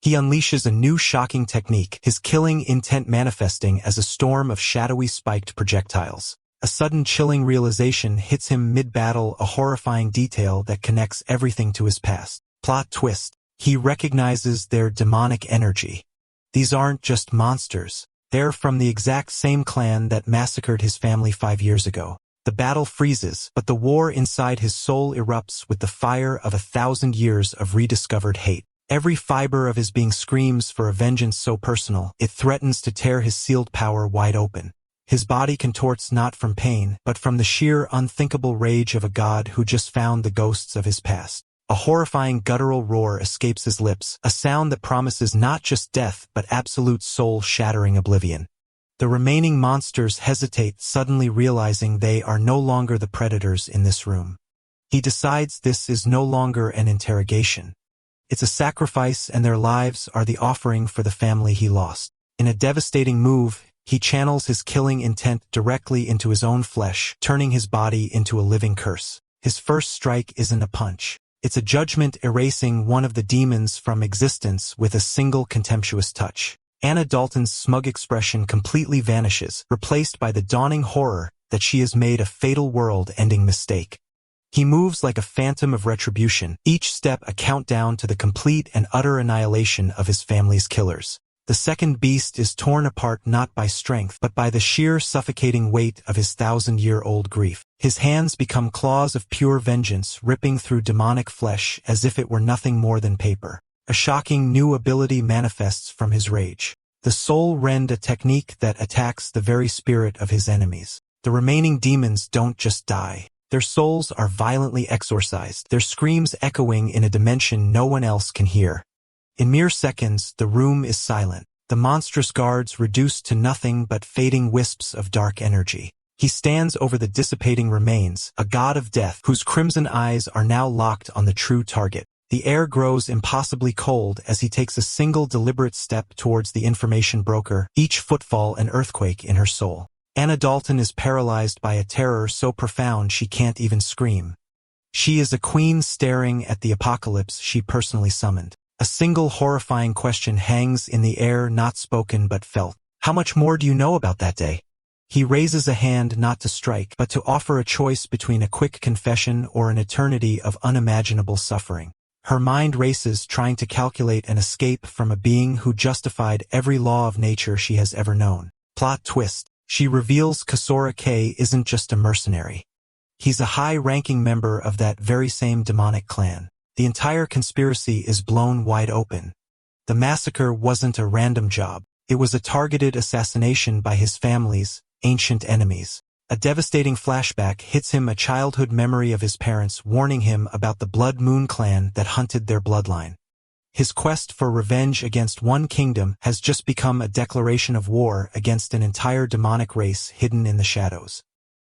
Speaker 1: He unleashes a new shocking technique, his killing intent manifesting as a storm of shadowy spiked projectiles. A sudden chilling realization hits him mid-battle, a horrifying detail that connects everything to his past. Plot twist. He recognizes their demonic energy. These aren't just monsters. They're from the exact same clan that massacred his family 5 years ago. The battle freezes, but the war inside his soul erupts with the fire of 1,000 years of rediscovered hate. Every fiber of his being screams for a vengeance so personal, it threatens to tear his sealed power wide open. His body contorts not from pain, but from the sheer unthinkable rage of a god who just found the ghosts of his past. A horrifying guttural roar escapes his lips, a sound that promises not just death but absolute soul-shattering oblivion. The remaining monsters hesitate, suddenly realizing they are no longer the predators in this room. He decides this is no longer an interrogation. It's a sacrifice, and their lives are the offering for the family he lost. In a devastating move, he channels his killing intent directly into his own flesh, turning his body into a living curse. His first strike isn't a punch. It's a judgment, erasing one of the demons from existence with a single contemptuous touch. Anna Dalton's smug expression completely vanishes, replaced by the dawning horror that she has made a fatal world-ending mistake. He moves like a phantom of retribution, each step a countdown to the complete and utter annihilation of his family's killers. The second beast is torn apart not by strength but by the sheer suffocating weight of his 1,000-year-old grief. His hands become claws of pure vengeance, ripping through demonic flesh as if it were nothing more than paper. A shocking new ability manifests from his rage. The Soul Rend, a technique that attacks the very spirit of his enemies. The remaining demons don't just die. Their souls are violently exorcised, their screams echoing in a dimension no one else can hear. In mere seconds, the room is silent, the monstrous guards reduced to nothing but fading wisps of dark energy. He stands over the dissipating remains, a god of death whose crimson eyes are now locked on the true target. The air grows impossibly cold as he takes a single deliberate step towards the information broker, each footfall an earthquake in her soul. Anna Dalton is paralyzed by a terror so profound she can't even scream. She is a queen staring at the apocalypse she personally summoned. A single horrifying question hangs in the air, not spoken but felt. How much more do you know about that day? He raises a hand not to strike, but to offer a choice between a quick confession or an eternity of unimaginable suffering. Her mind races, trying to calculate an escape from a being who justified every law of nature she has ever known. Plot twist. She reveals Kasora K isn't just a mercenary. He's a high-ranking member of that very same demonic clan. The entire conspiracy is blown wide open. The massacre wasn't a random job. It was a targeted assassination by his family's ancient enemies. A devastating flashback hits him, a childhood memory of his parents warning him about the Blood Moon clan that hunted their bloodline. His quest for revenge against one kingdom has just become a declaration of war against an entire demonic race hidden in the shadows.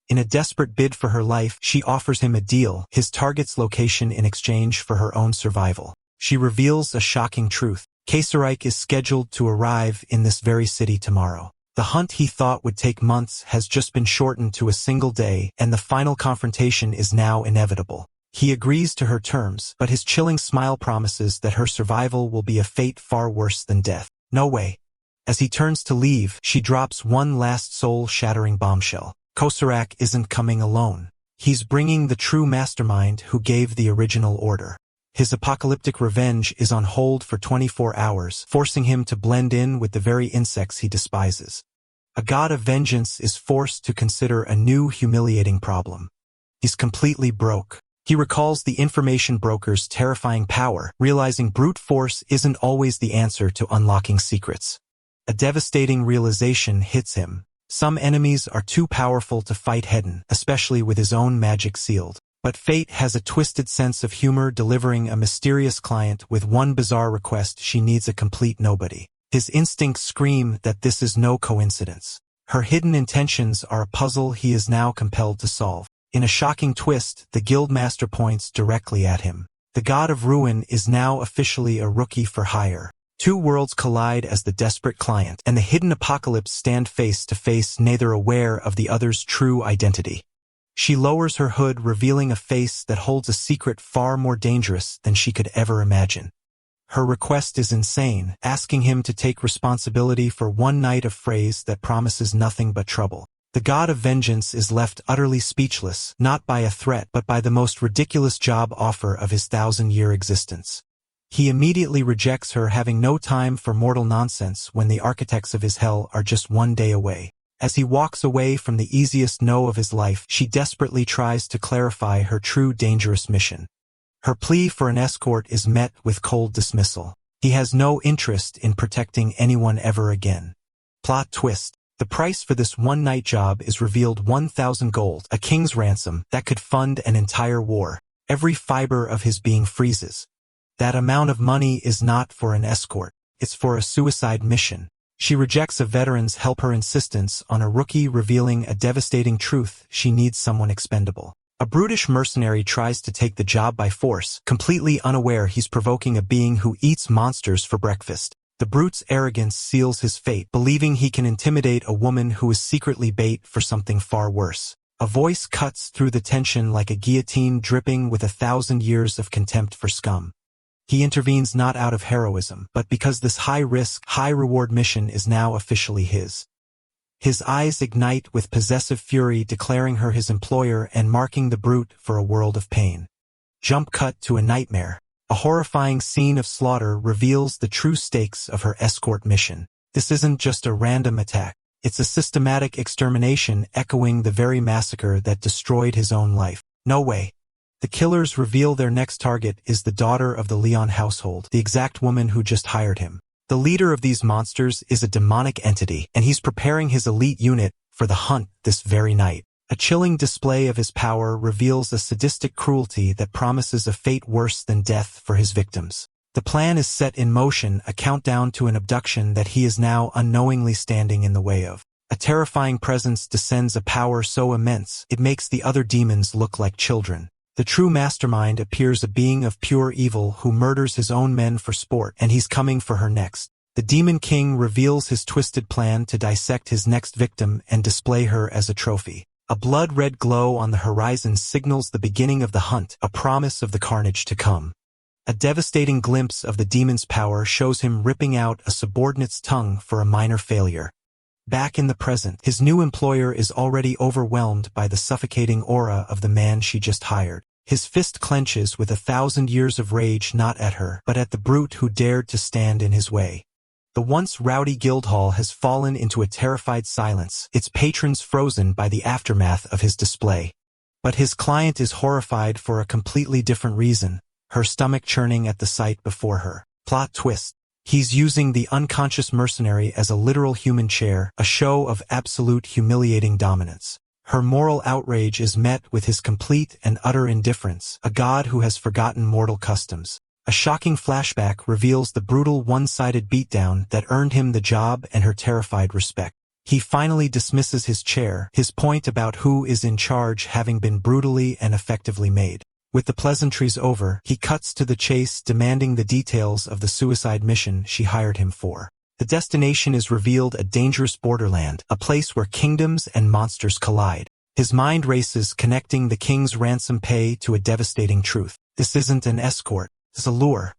Speaker 1: In a desperate bid for her life, she offers him a deal, his target's location in exchange for her own survival. She reveals a shocking truth. Kasarike is scheduled to arrive in this very city tomorrow. The hunt he thought would take months has just been shortened to a single day, and the final confrontation is now inevitable. He agrees to her terms, but his chilling smile promises that her survival will be a fate far worse than death. No way. As he turns to leave, she drops one last soul-shattering bombshell. Kosarak isn't coming alone. He's bringing the true mastermind who gave the original order. His apocalyptic revenge is on hold for 24 hours, forcing him to blend in with the very insects he despises. A god of vengeance is forced to consider a new humiliating problem. He's completely broke. He recalls the information broker's terrifying power, realizing brute force isn't always the answer to unlocking secrets. A devastating realization hits him. Some enemies are too powerful to fight head-on, especially with his own magic sealed. But fate has a twisted sense of humor, delivering a mysterious client with one bizarre request: she needs a complete nobody. His instincts scream that this is no coincidence. Her hidden intentions are a puzzle he is now compelled to solve. In a shocking twist, the guildmaster points directly at him. The god of ruin is now officially a rookie for hire. Two worlds collide as the desperate client and the hidden apocalypse stand face to face, neither aware of the other's true identity. She lowers her hood, revealing a face that holds a secret far more dangerous than she could ever imagine. Her request is insane, asking him to take responsibility for one night of phrase that promises nothing but trouble. The god of vengeance is left utterly speechless, not by a threat but by the most ridiculous job offer of his 1,000-year existence. He immediately rejects her, having no time for mortal nonsense when the architects of his hell are just one day away. As he walks away from the easiest no of his life, she desperately tries to clarify her true dangerous mission. Her plea for an escort is met with cold dismissal. He has no interest in protecting anyone ever again. Plot twist. The price for this one-night job is revealed: 1,000 gold, a king's ransom that could fund an entire war. Every fiber of his being freezes. That amount of money is not for an escort. It's for a suicide mission. She rejects a veteran's help, her insistence on a rookie revealing a devastating truth: she needs someone expendable. A brutish mercenary tries to take the job by force, completely unaware he's provoking a being who eats monsters for breakfast. The brute's arrogance seals his fate, believing he can intimidate a woman who is secretly bait for something far worse. A voice cuts through the tension like a guillotine, dripping with 1,000 years of contempt for scum. He intervenes not out of heroism, but because this high-risk, high-reward mission is now officially his. His eyes ignite with possessive fury, declaring her his employer and marking the brute for a world of pain. Jump cut to a nightmare. A horrifying scene of slaughter reveals the true stakes of her escort mission. This isn't just a random attack. It's a systematic extermination, echoing the very massacre that destroyed his own life. No way. The killers reveal their next target is the daughter of the Leon household, the exact woman who just hired him. The leader of these monsters is a demonic entity, and he's preparing his elite unit for the hunt this very night. A chilling display of his power reveals a sadistic cruelty that promises a fate worse than death for his victims. The plan is set in motion, a countdown to an abduction that he is now unknowingly standing in the way of. A terrifying presence descends, a power so immense it makes the other demons look like children. The true mastermind appears, a being of pure evil who murders his own men for sport, and he's coming for her next. The Demon King reveals his twisted plan to dissect his next victim and display her as a trophy. A blood-red glow on the horizon signals the beginning of the hunt, a promise of the carnage to come. A devastating glimpse of the demon's power shows him ripping out a subordinate's tongue for a minor failure. Back in the present, his new employer is already overwhelmed by the suffocating aura of the man she just hired. His fist clenches with 1,000 years of rage, not at her, but at the brute who dared to stand in his way. The once rowdy Guildhall has fallen into a terrified silence, its patrons frozen by the aftermath of his display. But his client is horrified for a completely different reason, her stomach churning at the sight before her. Plot twist. He's using the unconscious mercenary as a literal human chair, a show of absolute humiliating dominance. Her moral outrage is met with his complete and utter indifference, a god who has forgotten mortal customs. A shocking flashback reveals the brutal one-sided beatdown that earned him the job and her terrified respect. He finally dismisses his chair, his point about who is in charge having been brutally and effectively made. With the pleasantries over, he cuts to the chase, demanding the details of the suicide mission she hired him for. The destination is revealed: a dangerous borderland, a place where kingdoms and monsters collide. His mind races, connecting the king's ransom pay to a devastating truth. This isn't an escort, it's a lure.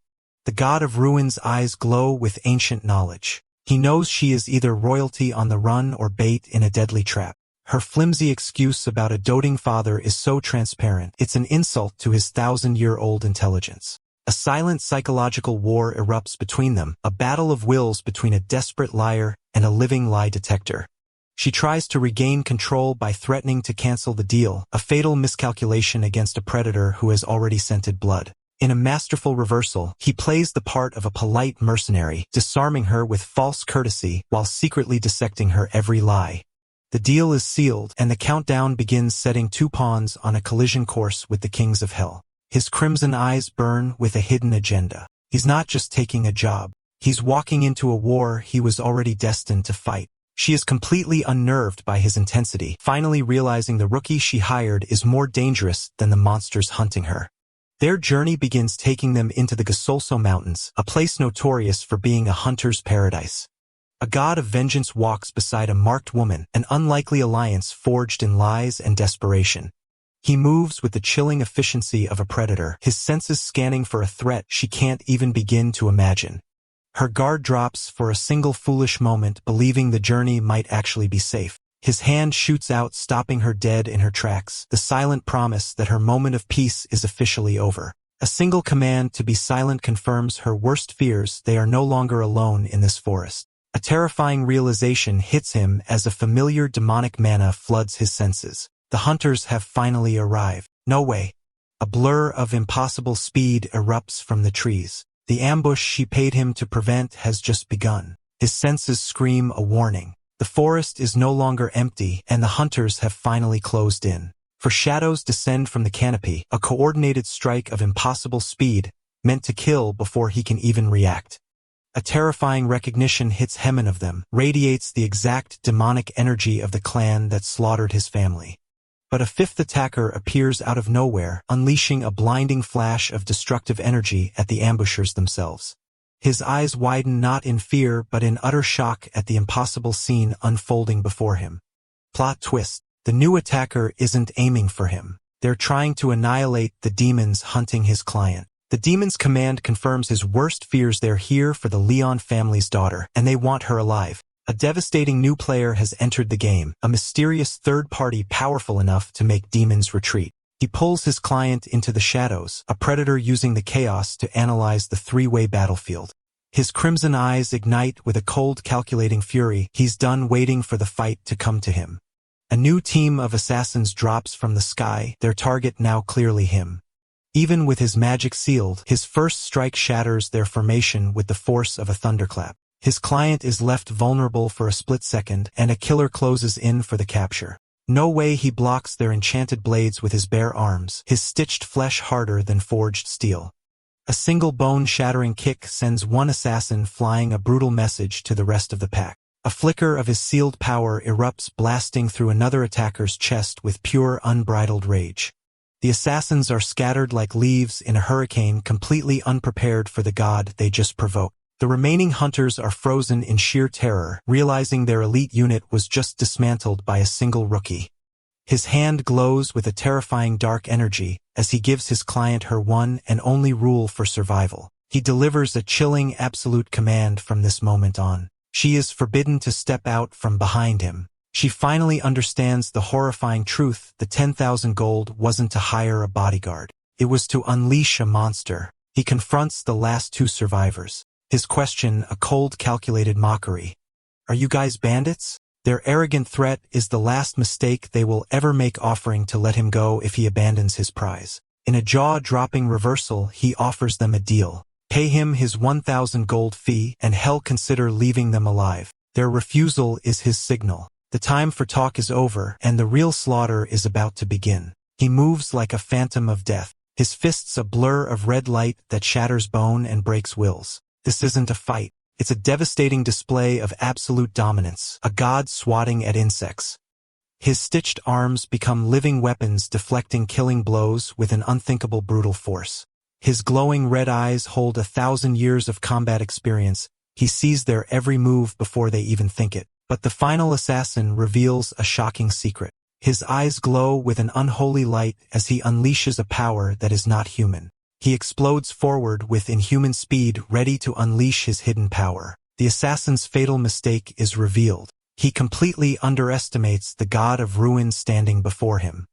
Speaker 1: The god of ruin's eyes glow with ancient knowledge. He knows she is either royalty on the run or bait in a deadly trap. Her flimsy excuse about a doting father is so transparent, it's an insult to his 1,000-year-old intelligence. A silent psychological war erupts between them, a battle of wills between a desperate liar and a living lie detector. She tries to regain control by threatening to cancel the deal, a fatal miscalculation against a predator who has already scented blood. In a masterful reversal, he plays the part of a polite mercenary, disarming her with false courtesy while secretly dissecting her every lie. The deal is sealed, and the countdown begins, setting two pawns on a collision course with the kings of hell. His crimson eyes burn with a hidden agenda. He's not just taking a job. He's walking into a war he was already destined to fight. She is completely unnerved by his intensity, finally realizing the rookie she hired is more dangerous than the monsters hunting her. Their journey begins, taking them into the Gasolso Mountains, a place notorious for being a hunter's paradise. A god of vengeance walks beside a marked woman, an unlikely alliance forged in lies and desperation. He moves with the chilling efficiency of a predator, his senses scanning for a threat she can't even begin to imagine. Her guard drops for a single foolish moment, believing the journey might actually be safe. His hand shoots out, stopping her dead in her tracks, the silent promise that her moment of peace is officially over. A single command to be silent confirms her worst fears. They are no longer alone in this forest. A terrifying realization hits him as a familiar demonic mana floods his senses. The hunters have finally arrived. No way. A blur of impossible speed erupts from the trees. The ambush she paid him to prevent has just begun. His senses scream a warning. The forest is no longer empty, and the hunters have finally closed in. For shadows descend from the canopy, a coordinated strike of impossible speed, meant to kill before he can even react. A terrifying recognition hits Hemin of them, radiates the exact demonic energy of the clan that slaughtered his family. But a fifth attacker appears out of nowhere, unleashing a blinding flash of destructive energy at the ambushers themselves. His eyes widen not in fear but in utter shock at the impossible scene unfolding before him. Plot twist. The new attacker isn't aiming for him. They're trying to annihilate the demons hunting his client. The demon's command confirms his worst fears. They're here for the Leon family's daughter, and they want her alive. A devastating new player has entered the game, a mysterious third party powerful enough to make demons retreat. He pulls his client into the shadows, a predator using the chaos to analyze the three-way battlefield. His crimson eyes ignite with a cold, calculating fury. He's done waiting for the fight to come to him. A new team of assassins drops from the sky, their target now clearly him. Even with his magic sealed, his first strike shatters their formation with the force of a thunderclap. His client is left vulnerable for a split second, and a killer closes in for the capture. No way. He blocks their enchanted blades with his bare arms, his stitched flesh harder than forged steel. A single bone-shattering kick sends one assassin flying, a brutal message to the rest of the pack. A flicker of his sealed power erupts, blasting through another attacker's chest with pure, unbridled rage. The assassins are scattered like leaves in a hurricane, completely unprepared for the god they just provoked. The remaining hunters are frozen in sheer terror, realizing their elite unit was just dismantled by a single rookie. His hand glows with a terrifying dark energy as he gives his client her one and only rule for survival. He delivers a chilling absolute command from this moment on. She is forbidden to step out from behind him. She finally understands the horrifying truth. The 10,000 gold wasn't to hire a bodyguard. It was to unleash a monster. He confronts the last two survivors. His question, a cold, calculated mockery. Are you guys bandits? Their arrogant threat is the last mistake they will ever make, offering to let him go if he abandons his prize. In a jaw-dropping reversal, he offers them a deal. Pay him his 1,000 gold fee, and hell consider leaving them alive. Their refusal is his signal. The time for talk is over, and the real slaughter is about to begin. He moves like a phantom of death, his fists a blur of red light that shatters bone and breaks wills. This isn't a fight. It's a devastating display of absolute dominance, a god swatting at insects. His stitched arms become living weapons, deflecting killing blows with an unthinkable brutal force. His glowing red eyes hold 1,000 years of combat experience. He sees their every move before they even think it. But the final assassin reveals a shocking secret. His eyes glow with an unholy light as he unleashes a power that is not human. He explodes forward with inhuman speed, ready to unleash his hidden power. The assassin's fatal mistake is revealed. He completely underestimates the god of ruin standing before him.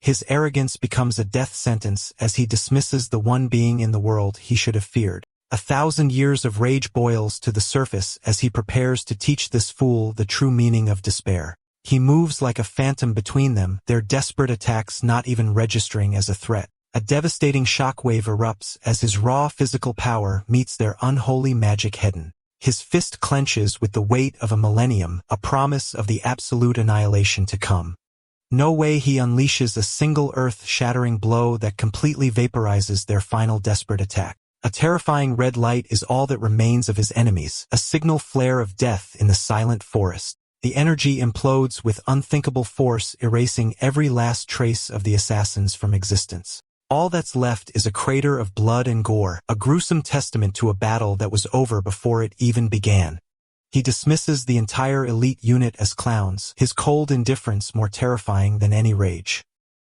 Speaker 1: His arrogance becomes a death sentence as he dismisses the one being in the world he should have feared. 1,000 years of rage boils to the surface as he prepares to teach this fool the true meaning of despair. He moves like a phantom between them, their desperate attacks not even registering as a threat. A devastating shockwave erupts as his raw physical power meets their unholy magic head-on. His fist clenches with the weight of a millennium, a promise of the absolute annihilation to come. No way he unleashes a single earth-shattering blow that completely vaporizes their final desperate attack. A terrifying red light is all that remains of his enemies, a signal flare of death in the silent forest. The energy implodes with unthinkable force, erasing every last trace of the assassins from existence. All that's left is a crater of blood and gore, a gruesome testament to a battle that was over before it even began. He dismisses the entire elite unit as clowns, his cold indifference more terrifying than any rage.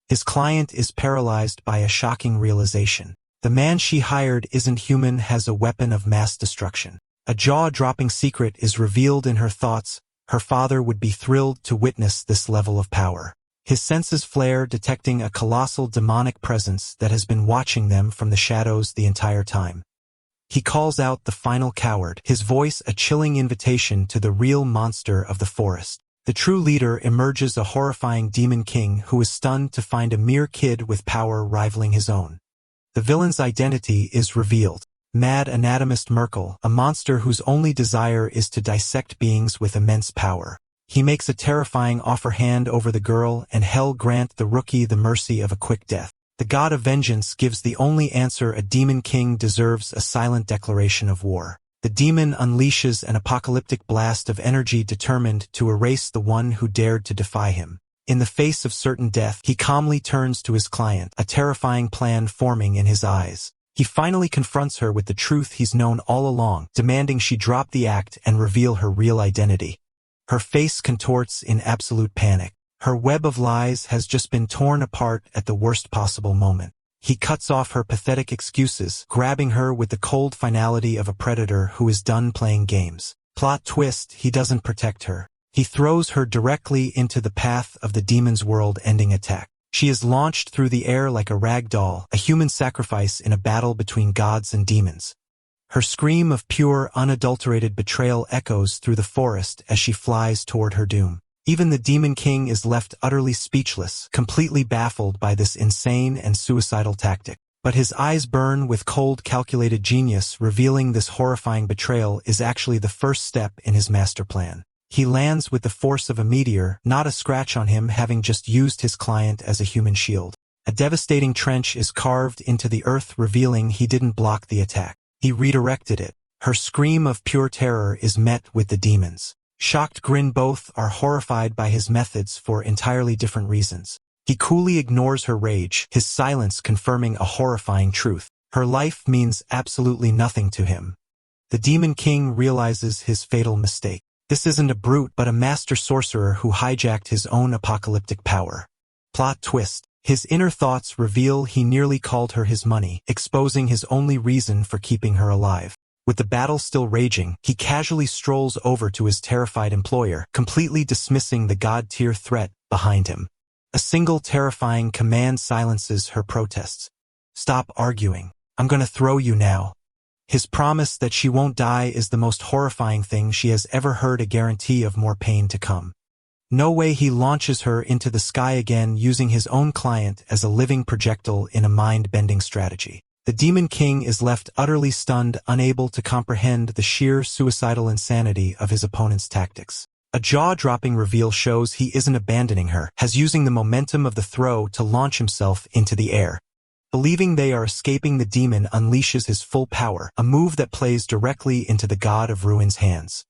Speaker 1: His client is paralyzed by a shocking realization. The man she hired isn't human, has a weapon of mass destruction. A jaw-dropping secret is revealed in her thoughts. Her father would be thrilled to witness this level of power. His senses flare, detecting a colossal demonic presence that has been watching them from the shadows the entire time. He calls out the final coward, his voice a chilling invitation to the real monster of the forest. The true leader emerges, a horrifying demon king who is stunned to find a mere kid with power rivaling his own. The villain's identity is revealed. Mad anatomist Merkel, a monster whose only desire is to dissect beings with immense power. He makes a terrifying offer: hand over the girl and hell grant the rookie the mercy of a quick death. The god of vengeance gives the only answer: a demon king deserves a silent declaration of war. The demon unleashes an apocalyptic blast of energy determined to erase the one who dared to defy him. In the face of certain death, he calmly turns to his client, a terrifying plan forming in his eyes. He finally confronts her with the truth he's known all along, demanding she drop the act and reveal her real identity. Her face contorts in absolute panic. Her web of lies has just been torn apart at the worst possible moment. He cuts off her pathetic excuses, grabbing her with the cold finality of a predator who is done playing games. Plot twist: he doesn't protect her. He throws her directly into the path of the demon's world-ending attack. She is launched through the air like a rag doll, a human sacrifice in a battle between gods and demons. Her scream of pure, unadulterated betrayal echoes through the forest as she flies toward her doom. Even the Demon King is left utterly speechless, completely baffled by this insane and suicidal tactic. But his eyes burn with cold, calculated genius, revealing this horrifying betrayal is actually the first step in his master plan. He lands with the force of a meteor, not a scratch on him, having just used his client as a human shield. A devastating trench is carved into the earth, revealing he didn't block the attack. He redirected it. Her scream of pure terror is met with the demon's shocked grin. Both are horrified by his methods for entirely different reasons. He coolly ignores her rage, his silence confirming a horrifying truth. Her life means absolutely nothing to him. The Demon King realizes his fatal mistake. This isn't a brute but a master sorcerer who hijacked his own apocalyptic power. Plot twist: his inner thoughts reveal he nearly called her his money, exposing his only reason for keeping her alive. With the battle still raging, he casually strolls over to his terrified employer, completely dismissing the god-tier threat behind him. A single terrifying command silences her protests. "Stop arguing. I'm gonna throw you now." His promise that she won't die is the most horrifying thing she has ever heard, a guarantee of more pain to come. No way. He launches her into the sky again, using his own client as a living projectile in a mind-bending strategy. The Demon King is left utterly stunned, unable to comprehend the sheer suicidal insanity of his opponent's tactics. A jaw-dropping reveal shows he isn't abandoning her, has using the momentum of the throw to launch himself into the air. Believing they are escaping, the demon unleashes his full power, a move that plays directly into the God of Ruin's hands.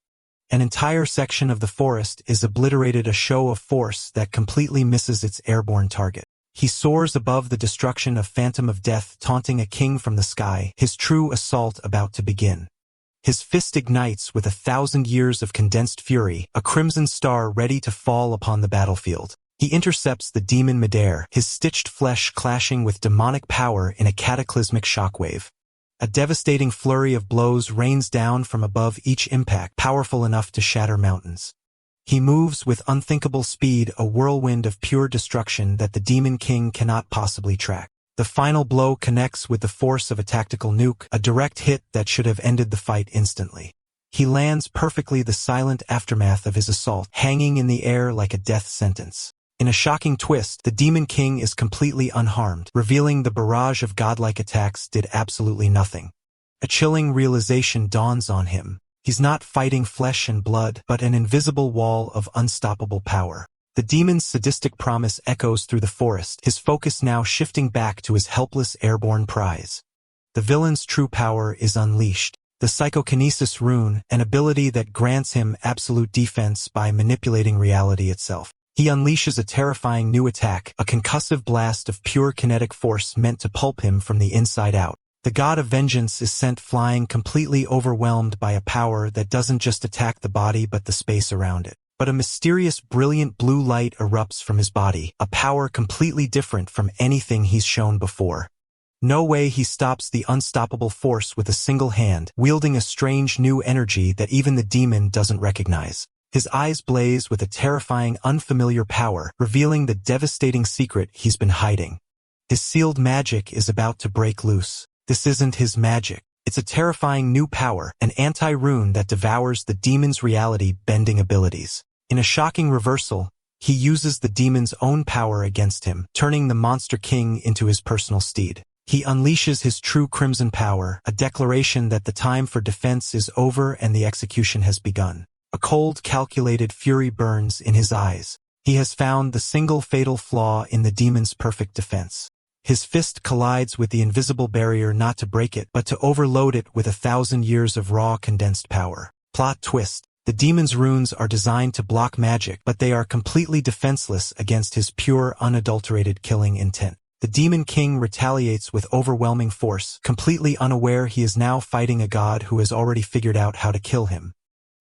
Speaker 1: An entire section of the forest is obliterated, a show of force that completely misses its airborne target. He soars above the destruction of Phantom of Death, taunting a king from the sky, his true assault about to begin. His fist ignites with 1,000 years of condensed fury, a crimson star ready to fall upon the battlefield. He intercepts the demon midair, his stitched flesh clashing with demonic power in a cataclysmic shockwave. A devastating flurry of blows rains down from above, each impact powerful enough to shatter mountains. He moves with unthinkable speed, a whirlwind of pure destruction that the Demon King cannot possibly track. The final blow connects with the force of a tactical nuke, a direct hit that should have ended the fight instantly. He lands perfectly, the silent aftermath of his assault, hanging in the air like a death sentence. In a shocking twist, the Demon King is completely unharmed, revealing the barrage of godlike attacks did absolutely nothing. A chilling realization dawns on him. He's not fighting flesh and blood, but an invisible wall of unstoppable power. The demon's sadistic promise echoes through the forest, his focus now shifting back to his helpless airborne prize. The villain's true power is unleashed. The psychokinesis rune, an ability that grants him absolute defense by manipulating reality itself. He unleashes a terrifying new attack, a concussive blast of pure kinetic force meant to pulp him from the inside out. The god of vengeance is sent flying, completely overwhelmed by a power that doesn't just attack the body but the space around it. But a mysterious, brilliant blue light erupts from his body, a power completely different from anything he's shown before. No way. He stops the unstoppable force with a single hand, wielding a strange new energy that even the demon doesn't recognize. His eyes blaze with a terrifying, unfamiliar power, revealing the devastating secret he's been hiding. His sealed magic is about to break loose. This isn't his magic. It's a terrifying new power, an anti-rune that devours the demon's reality-bending abilities. In a shocking reversal, he uses the demon's own power against him, turning the Monster King into his personal steed. He unleashes his true crimson power, a declaration that the time for defense is over and the execution has begun. A cold, calculated fury burns in his eyes. He has found the single fatal flaw in the demon's perfect defense. His fist collides with the invisible barrier, not to break it, but to overload it with 1,000 years of raw condensed power. Plot twist. The demon's runes are designed to block magic, but they are completely defenseless against his pure, unadulterated killing intent. The Demon King retaliates with overwhelming force, completely unaware he is now fighting a god who has already figured out how to kill him.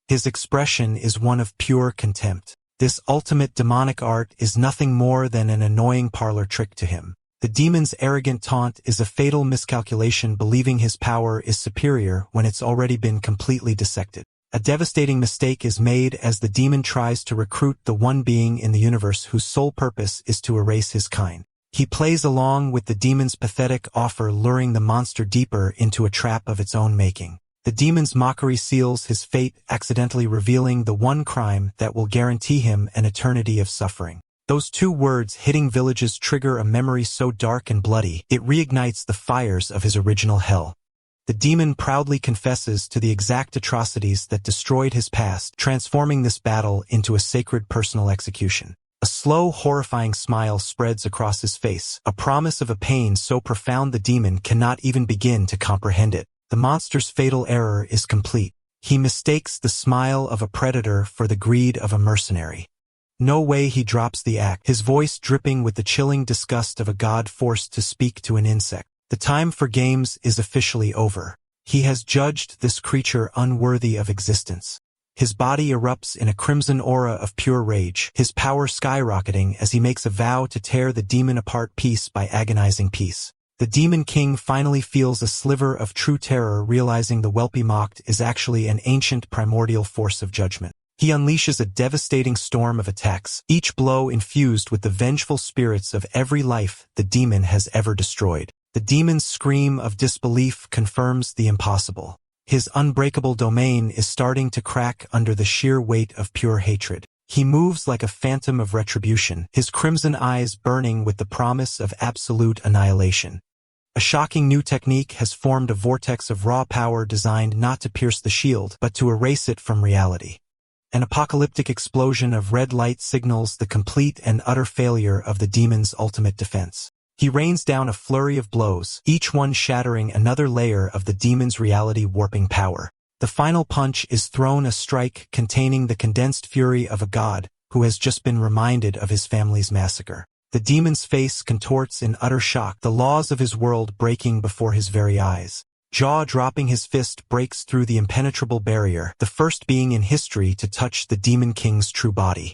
Speaker 1: His expression is one of pure contempt. This ultimate demonic art is nothing more than an annoying parlor trick to him. The demon's arrogant taunt is a fatal miscalculation, believing his power is superior when it's already been completely dissected. A devastating mistake is made as the demon tries to recruit the one being in the universe whose sole purpose is to erase his kind. He plays along with the demon's pathetic offer, luring the monster deeper into a trap of its own making. The demon's mockery seals his fate, accidentally revealing the one crime that will guarantee him an eternity of suffering. Those two words hitting villages trigger a memory so dark and bloody, it reignites the fires of his original hell. The demon proudly confesses to the exact atrocities that destroyed his past, transforming this battle into a sacred personal execution. A slow, horrifying smile spreads across his face, a promise of a pain so profound the demon cannot even begin to comprehend it. The monster's fatal error is complete. He mistakes the smile of a predator for the greed of a mercenary. No way. He drops the axe, his voice dripping with the chilling disgust of a god forced to speak to an insect. The time for games is officially over. He has judged this creature unworthy of existence. His body erupts in a crimson aura of pure rage, his power skyrocketing as he makes a vow to tear the demon apart piece by agonizing piece. The Demon King finally feels a sliver of true terror, realizing the whelpy mocked is actually an ancient primordial force of judgment. He unleashes a devastating storm of attacks, each blow infused with the vengeful spirits of every life the demon has ever destroyed. The demon's scream of disbelief confirms the impossible. His unbreakable domain is starting to crack under the sheer weight of pure hatred. He moves like a phantom of retribution, his crimson eyes burning with the promise of absolute annihilation. A shocking new technique has formed a vortex of raw power designed not to pierce the shield, but to erase it from reality. An apocalyptic explosion of red light signals the complete and utter failure of the demon's ultimate defense. He rains down a flurry of blows, each one shattering another layer of the demon's reality-warping power. The final punch is thrown, a strike containing the condensed fury of a god who has just been reminded of his family's massacre. The demon's face contorts in utter shock, the laws of his world breaking before his very eyes. Jaw-dropping, his fist breaks through the impenetrable barrier, the first being in history to touch the Demon King's true body.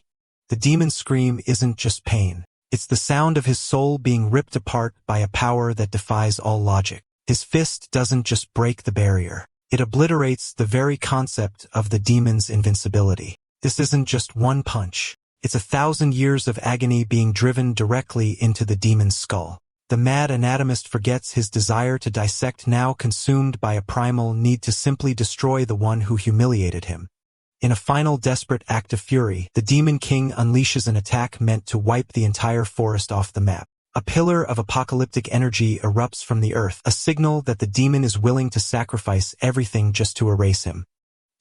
Speaker 1: The demon's scream isn't just pain. It's the sound of his soul being ripped apart by a power that defies all logic. His fist doesn't just break the barrier. It obliterates the very concept of the demon's invincibility. This isn't just one punch. It's 1,000 years of agony being driven directly into the demon's skull. The mad anatomist forgets his desire to dissect, now consumed by a primal need to simply destroy the one who humiliated him. In a final desperate act of fury, the Demon King unleashes an attack meant to wipe the entire forest off the map. A pillar of apocalyptic energy erupts from the earth, a signal that the demon is willing to sacrifice everything just to erase him.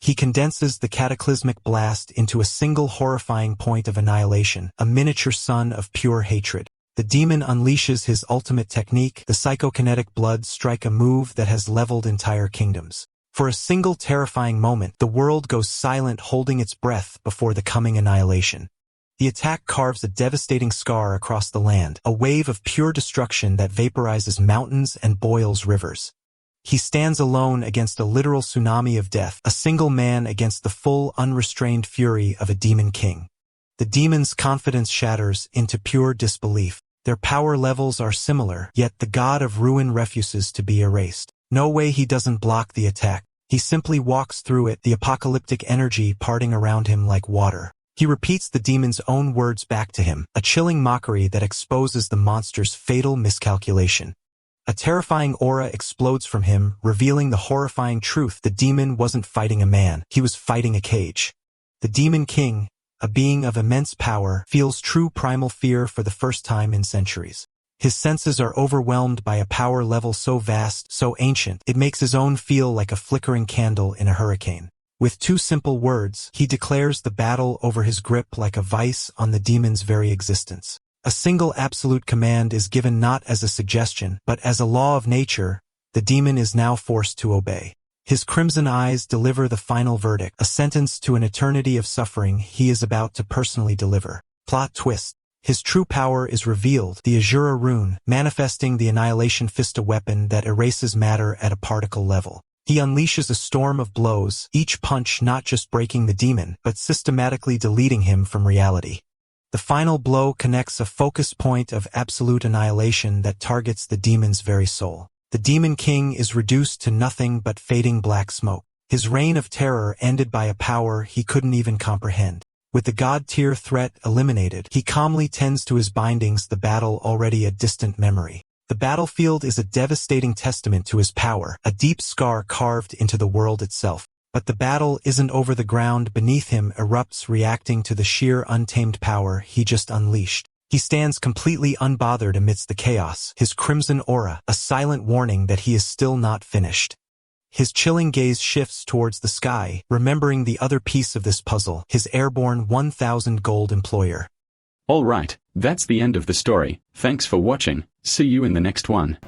Speaker 1: He condenses the cataclysmic blast into a single horrifying point of annihilation, a miniature sun of pure hatred. The demon unleashes his ultimate technique, the psychokinetic blood strike, a move that has leveled entire kingdoms. For a single terrifying moment, the world goes silent, holding its breath before the coming annihilation. The attack carves a devastating scar across the land, a wave of pure destruction that vaporizes mountains and boils rivers. He stands alone against a literal tsunami of death, a single man against the full, unrestrained fury of a demon king. The demon's confidence shatters into pure disbelief. Their power levels are similar, yet the god of ruin refuses to be erased. No way, he doesn't block the attack. He simply walks through it, the apocalyptic energy parting around him like water. He repeats the demon's own words back to him, a chilling mockery that exposes the monster's fatal miscalculation. A terrifying aura explodes from him, revealing the horrifying truth: the demon wasn't fighting a man, he was fighting a cage. The Demon King, a being of immense power, feels true primal fear for the first time in centuries. His senses are overwhelmed by a power level so vast, so ancient, it makes his own feel like a flickering candle in a hurricane. With 2 simple words, he declares the battle over his grip like a vice on the demon's very existence. A single absolute command is given, not as a suggestion, but as a law of nature. The demon is now forced to obey. His crimson eyes deliver the final verdict, a sentence to an eternity of suffering he is about to personally deliver. Plot twist. His true power is revealed, the Asura rune, manifesting the Annihilation Fist, a weapon that erases matter at a particle level. He unleashes a storm of blows, each punch not just breaking the demon, but systematically deleting him from reality. The final blow connects a focus point of absolute annihilation that targets the demon's very soul. The Demon King is reduced to nothing but fading black smoke. His reign of terror ended by a power he couldn't even comprehend. With the god-tier threat eliminated, he calmly tends to his bindings, the battle already a distant memory. The battlefield is a devastating testament to his power, a deep scar carved into the world itself. But the battle isn't over. The ground beneath him erupts, reacting to the sheer untamed power he just unleashed. He stands completely unbothered amidst the chaos, his crimson aura a silent warning that he is still not finished. His chilling gaze shifts towards the sky, remembering the other piece of this puzzle, his airborne 1,000 gold employer.
Speaker 2: Alright, that's the end of the story. Thanks for watching. See you in the next one.